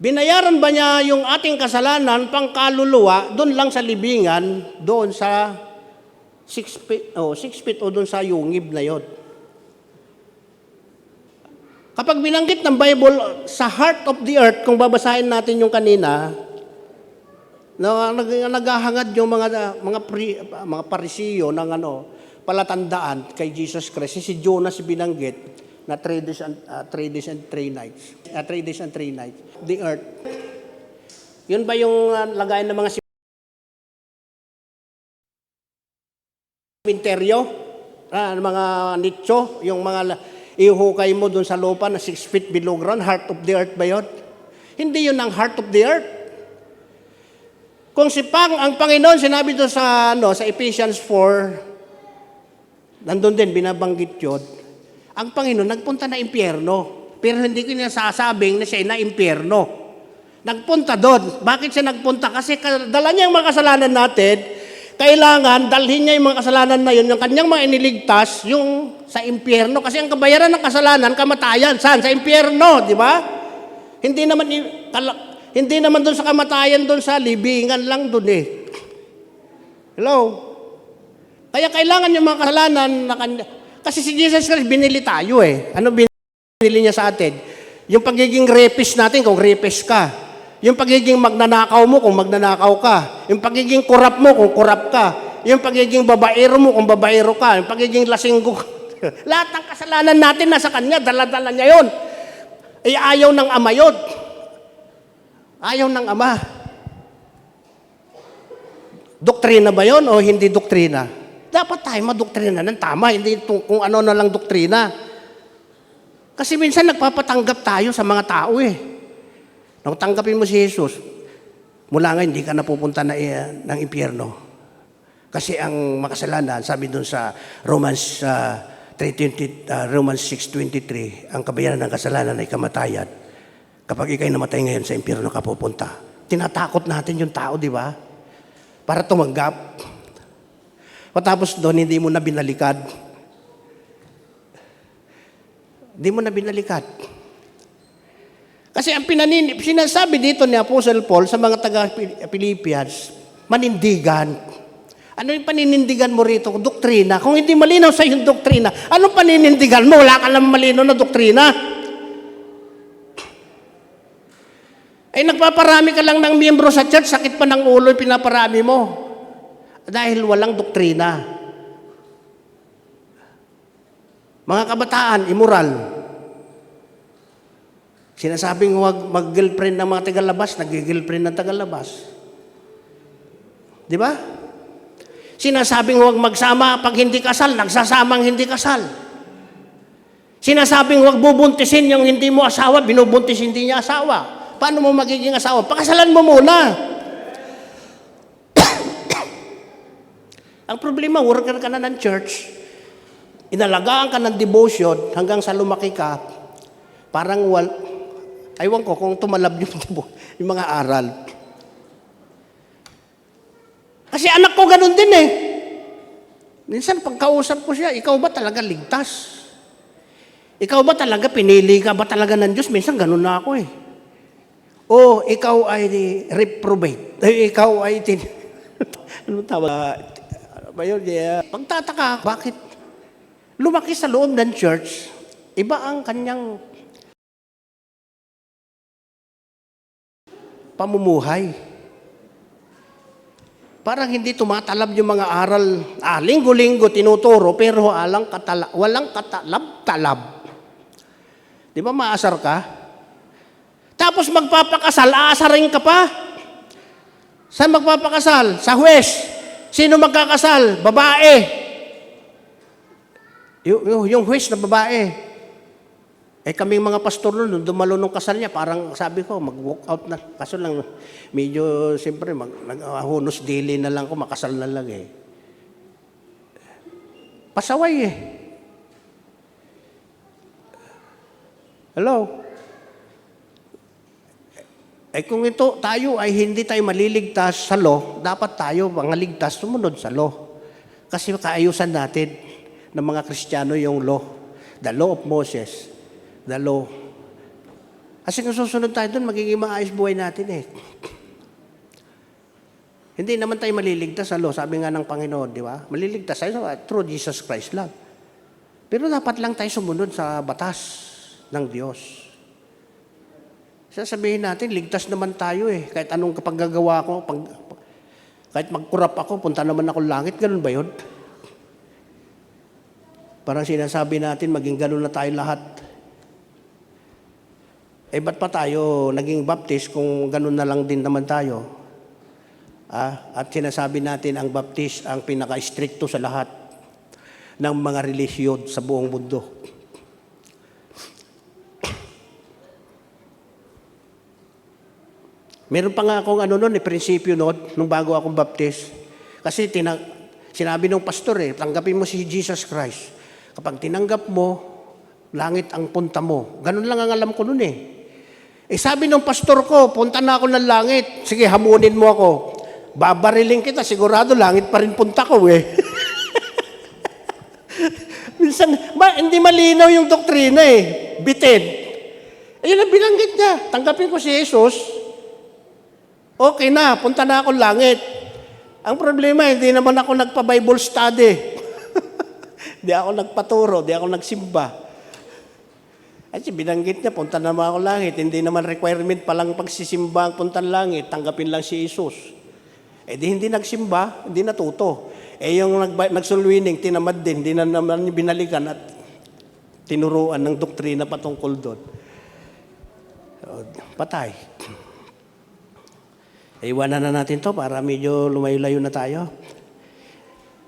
binayaran ba niya yung ating kasalanan, pangkaluluwa, doon lang sa libingan, doon sa 6 feet o doon sa yungib na yon. Kapag binanggit ng Bible sa heart of the earth, kung babasahin natin yung kanina, naghahangad yung mga parisiyo ng palatandaan kay Jesus Christ. Si Jonas binanggit na 3 days and 3 nights. 3 days and 3 nights. The earth. Yun ba yung lagayan ng mga simenteryo? Mga nicho? Yung mga ihukay mo dun sa lupa na 6 feet below ground? Heart of the earth ba yun? Hindi yun ang heart of the earth. Kung ang Panginoon, sinabi doon sa Ephesians 4, nandun din, binabanggit yun, ang Panginoon nagpunta na impyerno. Pero hindi ko niya sasabing na siya na impyerno. Nagpunta doon. Bakit siya nagpunta? Kasi dala niya yung mga kasalanan natin, kailangan dalhin niya yung mga kasalanan na yun, yung kanyang mga iniligtas, yung sa impyerno. Kasi ang kabayaran ng kasalanan, kamatayan. Saan? Sa impyerno, di ba? Hindi naman doon sa kamatayan, doon sa libingan lang doon Hello? Kaya kailangan yung mga kasalanan na kasi si Jesus Christ, binili tayo Ano binili niya sa atin? Yung pagiging rapist natin, kung rapist ka. Yung pagiging magnanakaw mo, kung magnanakaw ka. Yung pagiging kurap mo, kung kurap ka. Yung pagiging babaero mo, kung babaero ka. Yung pagiging lasinggo ka. Lahat ng kasalanan natin nasa Kanya, dala-dala niya yun. Ayaw ng Ama yun. Ayaw ng Ama. Doktrina ba yun o hindi doktrina? Dapat tayo madoktrina ng tama, hindi kung ano na lang doktrina. Kasi minsan nagpapatanggap tayo sa mga tao Nung tanggapin mo si Jesus, mula ngayon hindi ka napupunta ng impyerno. Kasi ang makasalanan, sabi doon sa Romans 6:23, ang kabayaran ng kasalanan ay kamatayan. Kapag ikay namatay ngayon sa impyerno ka pupunta. Tinatakot natin yung tao, di ba? Para tumanggap. Patapos doon, hindi mo na binalikan. Hindi mo na binalikan. Kasi ang sinasabi dito ni Apostle Paul sa mga taga-Philippians, manindigan. Ano yung paninindigan mo rito? Doktrina. Kung hindi malinaw sa yung doktrina, anong paninindigan mo? Wala ka lang malinaw na doktrina. Ay nagpaparami ka lang ng miyembro sa church, sakit pa ng ulo yung pinaparami mo. Dahil walang doktrina. Mga kabataan, immoral. Sinasabing huwag mag-girlfriend ng mga tagalabas, nag-girlfriend ng tagalabas. Di ba? Sinasabing huwag magsama pag hindi kasal, nagsasamang hindi kasal. Sinasabing huwag bubuntisin yung hindi mo asawa, binubuntis hindi niya asawa. Paano mo magiging asawa? Pakasalan mo muna. Ang problema, worker ka na ng church, inalagaan ka ng devotion hanggang sa lumaki ka, parang aywan ko kung tumalab yung mga aral. Kasi anak ko ganun din eh. Minsan pagkausap ko siya, ikaw ba talaga ligtas? Ikaw ba talaga pinili ka ba talaga ng Diyos? Minsan ganun na ako eh. O ikaw ay reprobate. Ikaw ay ano tawag? Pagtataka, bakit lumaki sa loob ng church, iba ang kanyang pamumuhay. Parang hindi tumatalab yung mga aral. Linggo-linggo tinuturo, pero walang katalab-talab. Di ba maasar ka? Tapos magpapakasal, aasarin ka pa. Saan magpapakasal? Sa huwes. Sino magkakasal? Babae. Yung huwes na babae. Kaming mga pastor nung dumalo nung kasal niya, parang sabi ko, mag-walk out na. Kaso lang, medyo, siyempre, nag-hunos dili na lang ko, makasal na lang eh. Pasaway eh. Hello? Kung tayo ay hindi tayo maliligtas sa law, dapat tayo mga ligtas sumunod sa law. Kasi kaayusan natin ng mga Kristiyano yung law. The law of Moses. The law. Kasi kung susunod tayo doon, magiging maayos buhay natin eh. Hindi naman tayo maliligtas sa law. Sabi nga ng Panginoon, di ba? Maliligtas tayo through Jesus Christ lang. Pero dapat lang tayo sumunod sa batas ng Diyos. Sasabihin natin, ligtas naman tayo eh. Kahit anong kapaggagawa ko, kahit magkurap ako, punta naman ako langit. Ganun ba yun? Parang sinasabi natin, maging ganun na tayo lahat. Ba't pa tayo naging baptist kung ganun na lang din naman tayo? At sinasabi natin, ang baptist ang pinaka-stricto sa lahat ng mga relihiyon sa buong mundo. Meron pa nga akong prinsipyo noon, nung bago akong baptist. Kasi sinabi ng pastor tanggapin mo si Jesus Christ. Kapag tinanggap mo, langit ang punta mo. Ganun lang ang alam ko noon eh. Sabi ng pastor ko, punta na ako ng langit. Sige, hamunin mo ako. Babariling kita, sigurado langit pa rin punta ko eh. Minsan, hindi malinaw yung doktrina eh. Bitin. Ayun ang binanggit niya. Tanggapin ko si Jesus. Okay na, punta na ako langit. Ang problema, hindi naman ako nagpa-Bible study. Hindi ako nagpaturo, hindi ako nagsimba. At binanggit niya, punta naman ako langit. Hindi naman requirement palang pagsisimba ang punta langit, tanggapin lang si Jesus. Di hindi nagsimba, hindi natuto. Yung nagsulwining, tinamad din, hindi na naman binalikan at tinuruan ng doktrina patungkol doon. Patay. Iwanan na natin to para medyo lumayo-layo na tayo.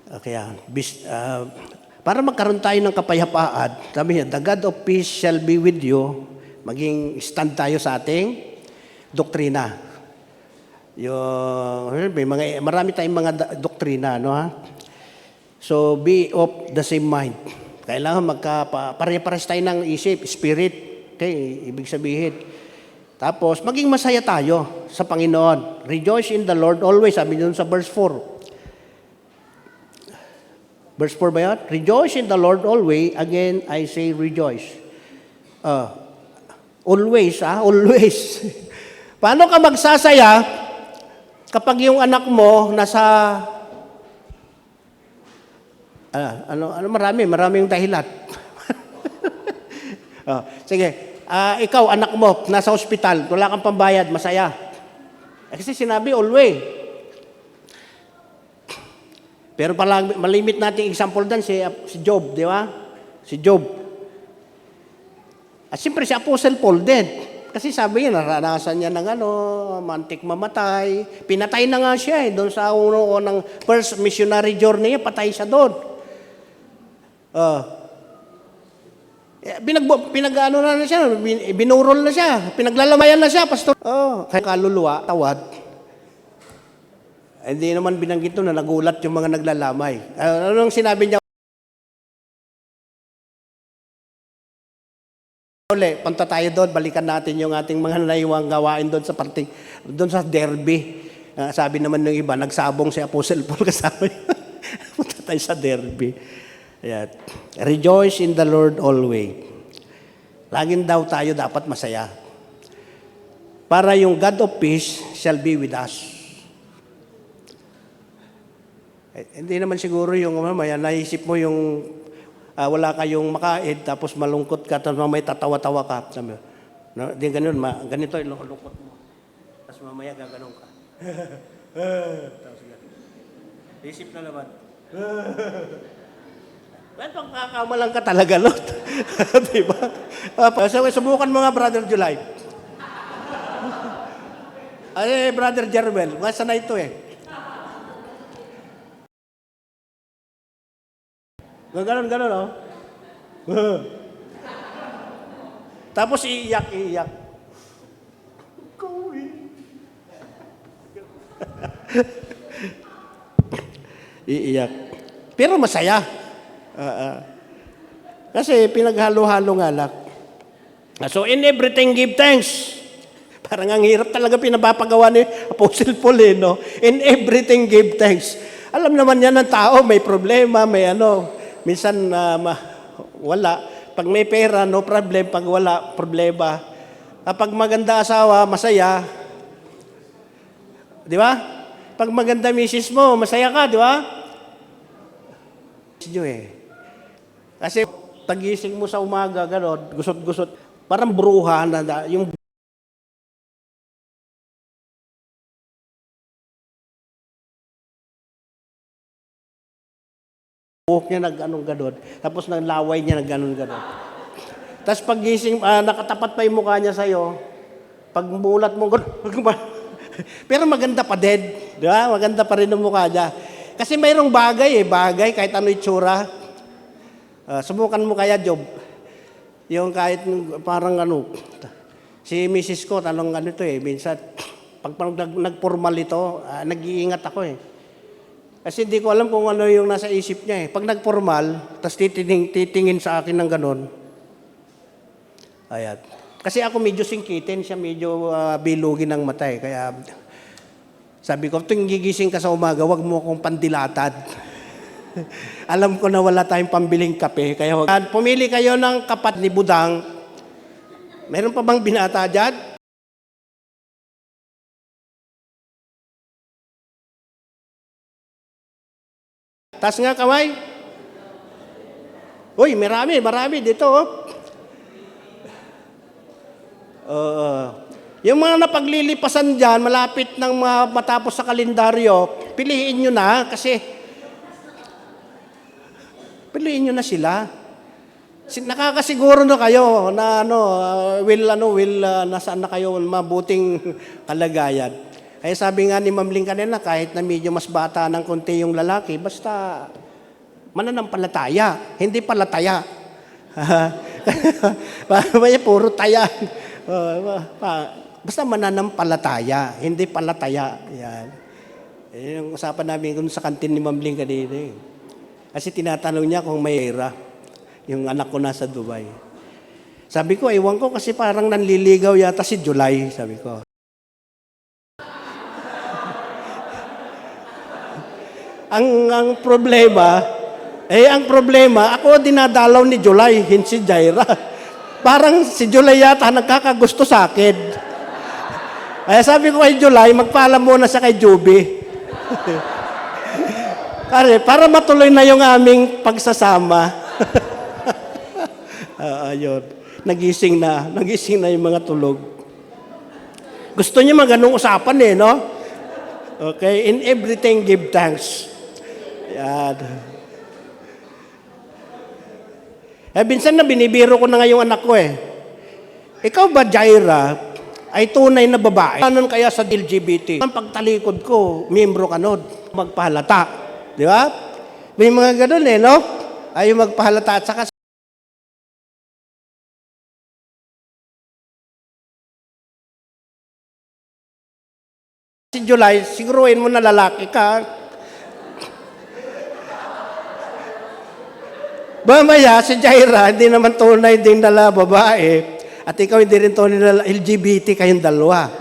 Kaya, para magkaroon tayo ng kapayapaan, sabi niya, the God of peace shall be with you. Maging stand tayo sa ating doktrina. Marami tayong mga doktrina, no ha? So, be of the same mind. Kailangan pare-pares tayo ng isip, spirit. Okay, ibig sabihin. Tapos, maging masaya tayo sa Panginoon. Rejoice in the Lord always. Sabi doon sa verse 4. Verse 4 ba yan? Rejoice in the Lord always. Again, I say rejoice. Always, always. Paano ka magsasaya kapag yung anak mo nasa... maraming dahilan. Sige. ikaw, anak mo, nasa ospital, wala kang pambayad, masaya. Kasi sinabi, always. Pero malimit natin example dan si Job, di ba? Si Job. At siyempre si Apostle Paul din. Kasi sabi niya, naranasan niya ng mantik mamatay. Pinatay na nga siya doon sa unang first missionary journey niya, patay siya doon. Pinag-ano na siya, binurol na siya, pinaglalamayan na siya, pastor. Kaya kaluluwa, tawad. Hindi naman binanggit na nagulat yung mga naglalamay. Anong sinabi niya? Uli, punta tayo doon, balikan natin yung ating mga naiwang gawain doon sa Derby. Sabi naman ng iba, nagsabong si Apostle Paul kasama. Punta tayo sa Derby. Ayan. Rejoice in the Lord always. Laging daw tayo dapat masaya. Para yung God of peace shall be with us. Hindi naman siguro yung mamaya naisip mo yung wala kayong makain tapos malungkot ka tapos may tatawa-tawa ka. Sabi, no, di ganun, ganito yung lungkot mo. Tapos mamaya gaganon ka. Tapos isip na naman. Well, pagkakamalang ka talaga, Lord. Diba? So, subukan mo nga, Brother July. Brother Jerwell, masa na ito eh. Ganon, oh. Tapos iiyak. Iiyak. Pero masaya. Kasi pinaghalo-halo nga lang. So in everything give thanks. Parang ang hirap talaga pinapapagawa ni Apostle Paul, no? In everything give thanks. Alam naman yan ng tao, may problema, may minsan wala. Pag may pera, no problem. Pag wala, problema. Kapag maganda asawa, masaya. Di ba? Pag maganda misis mo, masaya ka, di ba? Kasi tagising mo sa umaga, gano'n, gusot-gusot. Parang bruha na yung buhok niya nag-anong gano'n. Tapos naglaway niya nag-anong gano'n. Tapos pagising, nakatapat pa yung mukha niya sa'yo. Pag mulat mo, pero maganda pa din. Di ba? Maganda pa rin ang mukha niya. Kasi mayroong bagay kahit ano itsura. Subukan mo kaya, Job. Yung kahit parang si Mrs. ko, tanong ganito minsan, pag nag-formal ito, nag-iingat ako Kasi hindi ko alam kung ano yung nasa isip niya Pag nag-formal, tapos titingin sa akin ng ganon. Ayan. Kasi ako medyo singkitin, siya medyo bilugin ng mata Kaya sabi ko, tuwing gigising ka sa umaga, wag mo akong pandilatad. Alam ko na wala tayong pambiling kape. Kaya pumili kayo ng kapat ni Budang. Meron pa bang binata dyan? Taas nga kamay. Uy, marami dito. Yung mga napaglilipasan dyan, malapit nang matapos sa kalendaryo, piliin nyo na kasi piliin nyo na sila. Nakakasiguro na kayo na nasaan na kayo mabuting kalagayan. Kaya sabi nga ni Ma'am Ling kanina, kahit na medyo mas bata ng konti yung lalaki, basta mananampalataya, hindi palataya. Puro taya. Basta mananampalataya, hindi palataya. Yan. Yung usapan namin kung sa kantin ni Ma'am Ling kanina Kasi tinatanong niya kung may pera. Yung anak ko nasa Dubai. Sabi ko, ewan ko kasi parang nanliligaw yata si July, sabi ko. Ang problema, ako dinadalaw ni July, hindi si Jaira. Parang si July yata nagkakagusto sa akin. Kaya sabi ko kay July, magpaalam muna sa kay Juby. Para matuloy na yung aming pagsasama. Ayun. Nagising na yung mga tulog. Gusto niya ganung usapan no? Okay, in everything give thanks. Yan. Minsan na binibiro ko na nga yung anak ko Ikaw ba, Jaira, ay tunay na babae? Ano kaya sa LGBT? Ang pagtalikod ko, miyembro ka nun, magpahalata. Di ba? May mga ganun no? Ay magpahalata at saka si July, siguruhin mo na lalaki ka. Mamaya, si Jaira, hindi naman tunay din na babae. At ikaw hindi rin tunay na LGBT, kayong dalawa.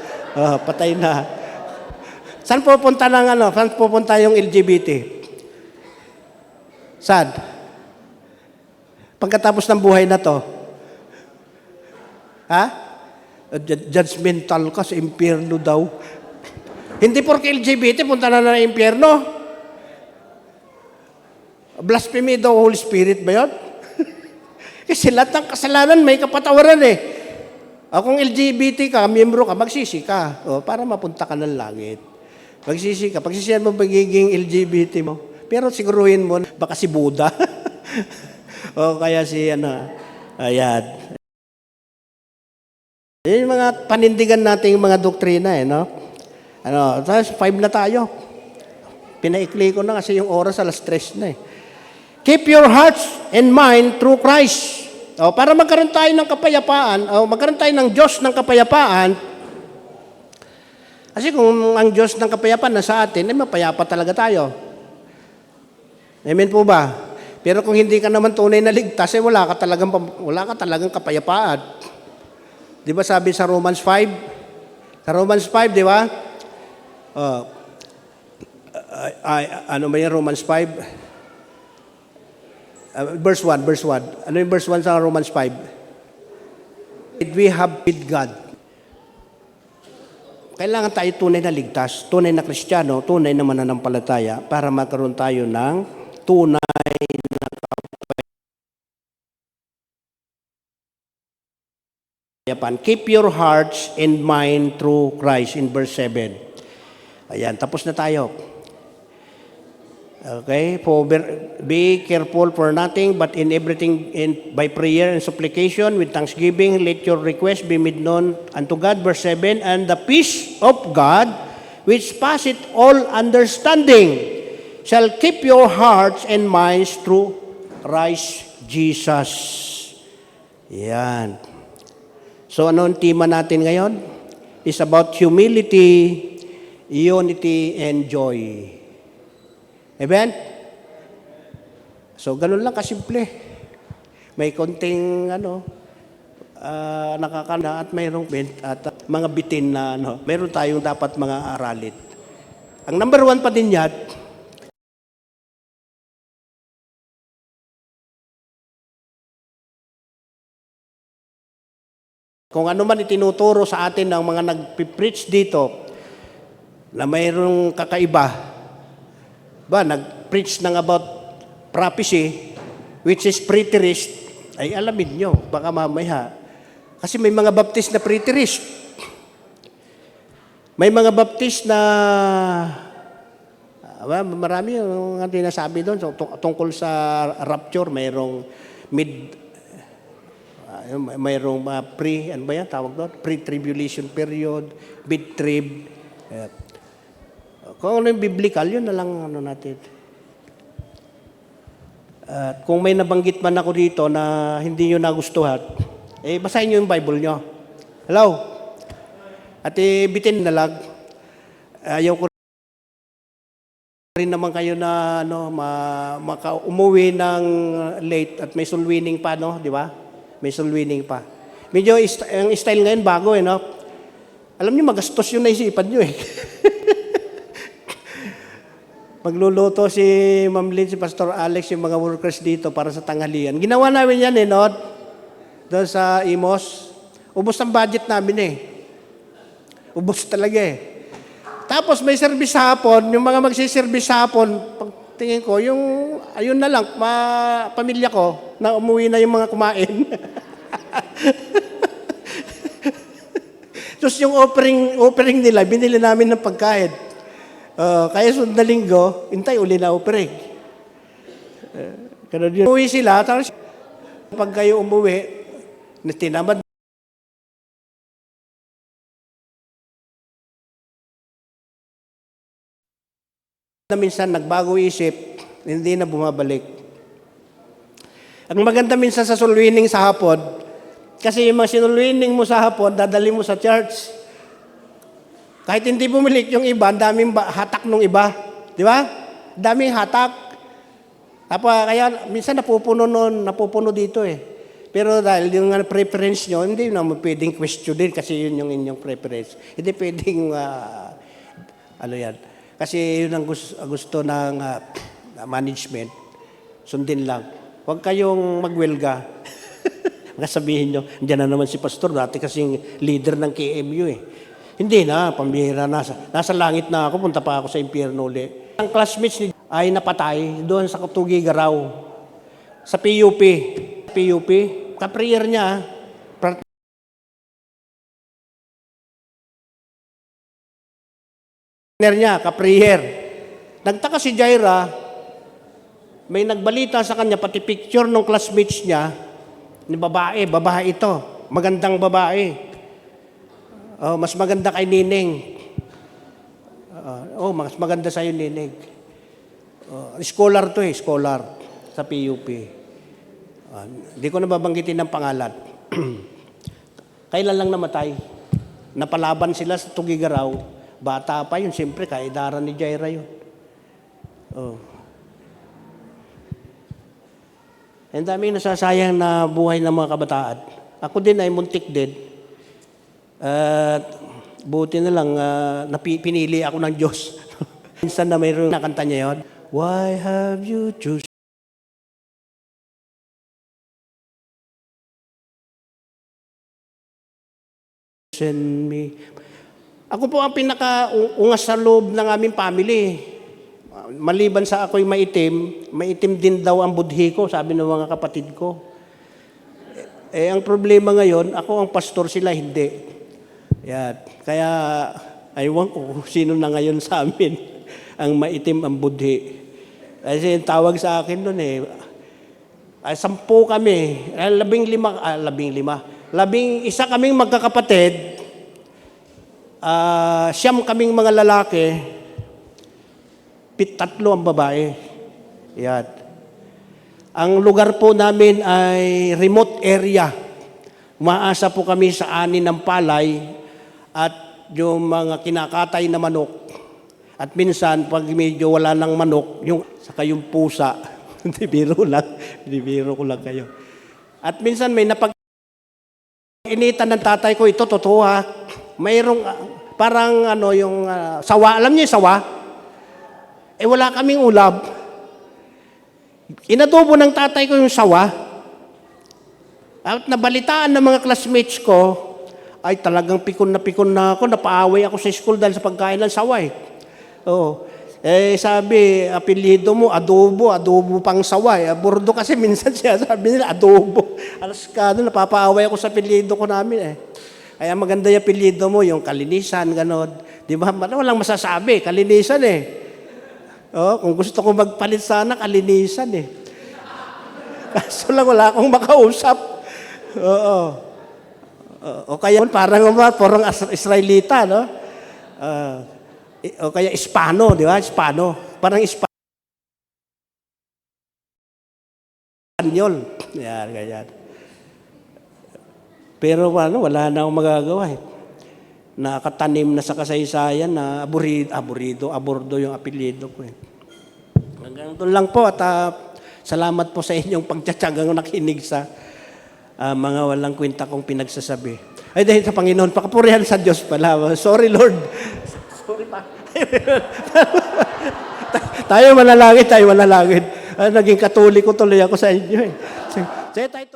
Patay na. Saan pupunta Saan pupunta yung LGBT? Saan? Pagkatapos ng buhay na to. Ha? Judgmental ka sa impyerno daw. Hindi porke LGBT, punta na ng impyerno. Blasphemy daw Holy Spirit ba yun? Kasi lahat ng kasalanan may kapatawaran Kung LGBT ka, miyembro ka, magsisi ka. Para mapunta ka ng langit. Magsisi ka. Pagsisihan mo pagiging LGBT mo. Pero siguruhin mo, baka si Buddha. O kaya si ayan. Yung mga panindigan natin yung mga doktrina no? Tapos 5 na tayo. Pinaikli ko na kasi yung oras alas 3 na Keep your hearts and mind through Christ. Para magkaroon tayo ng kapayapaan, magkaroon tayo ng Diyos ng kapayapaan. Kasi kung ang Diyos ng kapayapaan nasa atin, mapayapa talaga tayo. Amen po ba? Pero kung hindi ka naman tunay na ligtas, wala ka talagang kapayapaan. Di ba sabi sa Romans 5? Sa Romans 5, di ba? Ano ba yung Romans 5? Verse 1. Ano yung verse 1 sa Romans 5? We have with God. Kailangan tayo tunay na ligtas, tunay na Kristiyano, tunay na mananampalataya para magkaroon tayo ng tunay na kapayapaan. Keep your hearts and mind through Christ in verse 7. Ayan, tapos na tayo. Okay, be careful for nothing, but in everything by prayer and supplication with thanksgiving, let your request be made known unto God. Verse 7, and the peace of God, which passeth all understanding, shall keep your hearts and minds through Christ Jesus. Yan. So ano ang tema natin ngayon? It's about humility, unity, and joy. Amen? So, ganun lang kasimple. May konting, nakakana at mayroong mga bitin na, mayroon tayong dapat mga aralin. Ang number 1 pa din yan, kung ano man itinuturo sa atin ng mga nag-preach dito, na mayroong kakaiba, nag-preach ng about prophecy, which is preterist, ay alamin nyo, baka mamaya. Kasi may mga baptist na preterist. May mga baptist na, marami yung tinasabi doon, so, tungkol sa rapture, mayroong ano ba yan, tawag doon? Pre-tribulation period, mid-trib, kung ano yung biblical, yun na lang natin. At kung may nabanggit man ako dito na hindi nyo nagustuhan, basahin nyo yung Bible nyo. Hello? At bitin na lang. Ayaw ko rin naman kayo na umuwi ng late at may soul winning pa, di ba? May soul winning pa. Medyo ang style ngayon bago, Alam nyo, magastos yung naisipan nyo, Magluluto si Ma'am Lynn, si Pastor Alex, yung mga workers dito para sa tanghalian. Ginawa namin yan, doon sa Imos. Ubos ang budget namin, Ubos talaga, Tapos may service hapon, yung mga magsiservice hapon, pagtingin ko, ayun na lang, pamilya ko, na umuwi na yung mga kumain. Tapos yung offering nila, binili namin ng pagkain. Kaya sunod na linggo, intay uli na offering. Ganun yun. Umuwi sila, tapos pag kayo umuwi, tinamad na minsan nagbago isip, hindi na bumabalik. Ang maganda minsan sa soul winning sa hapon, kasi yung mga sinulwining mo sa hapon, dadali mo sa church. Kahit hindi bumalik yung iba, ang daming hatak nung iba. Di ba? Daming hatak. Kaya minsan napupuno dito eh. Pero dahil yung preference nyo, hindi naman pwedeng question din kasi yun yung inyong preference. Hindi pwedeng, ano yan. Kasi yun ang gusto ng management. Sundin lang. Huwag kayong magwelga. Sabihin nyo, andyan na naman si Pastor, dati kasing leader ng KMU eh. Hindi na, pambihira na. Nasa langit na ako, punta pa ako sa impyerno uli. Ang classmates ni ay napatay doon sa Tugigaraw. Sa PUP. PUP, kaprayer niya, kaprayer. Nagtaka si Jaira, may nagbalita sa kanya, pati picture ng classmates niya, ni babae ito, magandang babae. Mas maganda kay Nining. Mas maganda sa'yo, Nining. Scholar to scholar sa PUP. Hindi ko na babanggitin ng pangalan. Kailan lang namatay. Napalaban sila sa Tugigaraw. Bata pa yun, siyempre, kaidaran ni Jaira yun. Ang daming nasasayang na buhay ng mga kabataan. Ako din ay muntik din. At buti na lang, pinili ako ng Diyos. Minsan na mayroon nakanta niya yun. Why have you chosen me? Ako po ang pinaka-ungas sa loob ng aming family. Maliban sa ako'y maitim din daw ang budhi ko, sabi ng mga kapatid ko. Ang problema ngayon, ako ang pastor, sila hindi. Yan. Kaya, aywan ko sino na ngayon sa amin ang maitim ang budhi. Kasi tawag sa akin nun 10 kami, 11 kaming magkakapatid, 9 kaming mga lalaki, 3 ang babae. Yan. Ang lugar po namin ay remote area. Umaasa po kami sa ani ng palay at yung mga kinakatay na manok. At minsan, pag medyo wala ng manok, saka yung pusa, hindi biro ko lang kayo. At minsan may initan ng tatay ko, ito totoo ha. Mayroong parang yung sawa, alam niyo yung sawa? Wala kaming ulab. Inadobo ng tatay ko yung sawa. At nabalitaan ng mga classmates ko, ay talagang pikon na ako, napaaway ako sa school dahil sa pagkain ng sawa sabi, apelyido mo, adobo pang sawa. Burdo kasi minsan siya, sabi nila, adobo. Alas ka, napapaaway ako sa apelyido ko namin Kaya maganda yung apelyido mo, yung kalinisan, gano'n. Di ba? Walang masasabi, kalinisan kung gusto ko magpalit sana, kalinisan Kaso lang wala akong makausap. O kaya parang Israelita, no? O kaya Hispano, di ba? Hispano. Parang Espanyol. Yan, ganyan. Pero wala na akong magagawa Nakatanim na sa kasaysayan na abordo yung apelyido ko Hanggang doon lang po at salamat po sa inyong pagtsatsagang nakinig sa mga walang kwenta kong pinagsasabi. Ay dahil sa Panginoon, pakapurihan sa Diyos pala. Sorry Lord. Sorry pa. tayo manalangin. Naging katoliko tuloy ako sa inyo Say tayo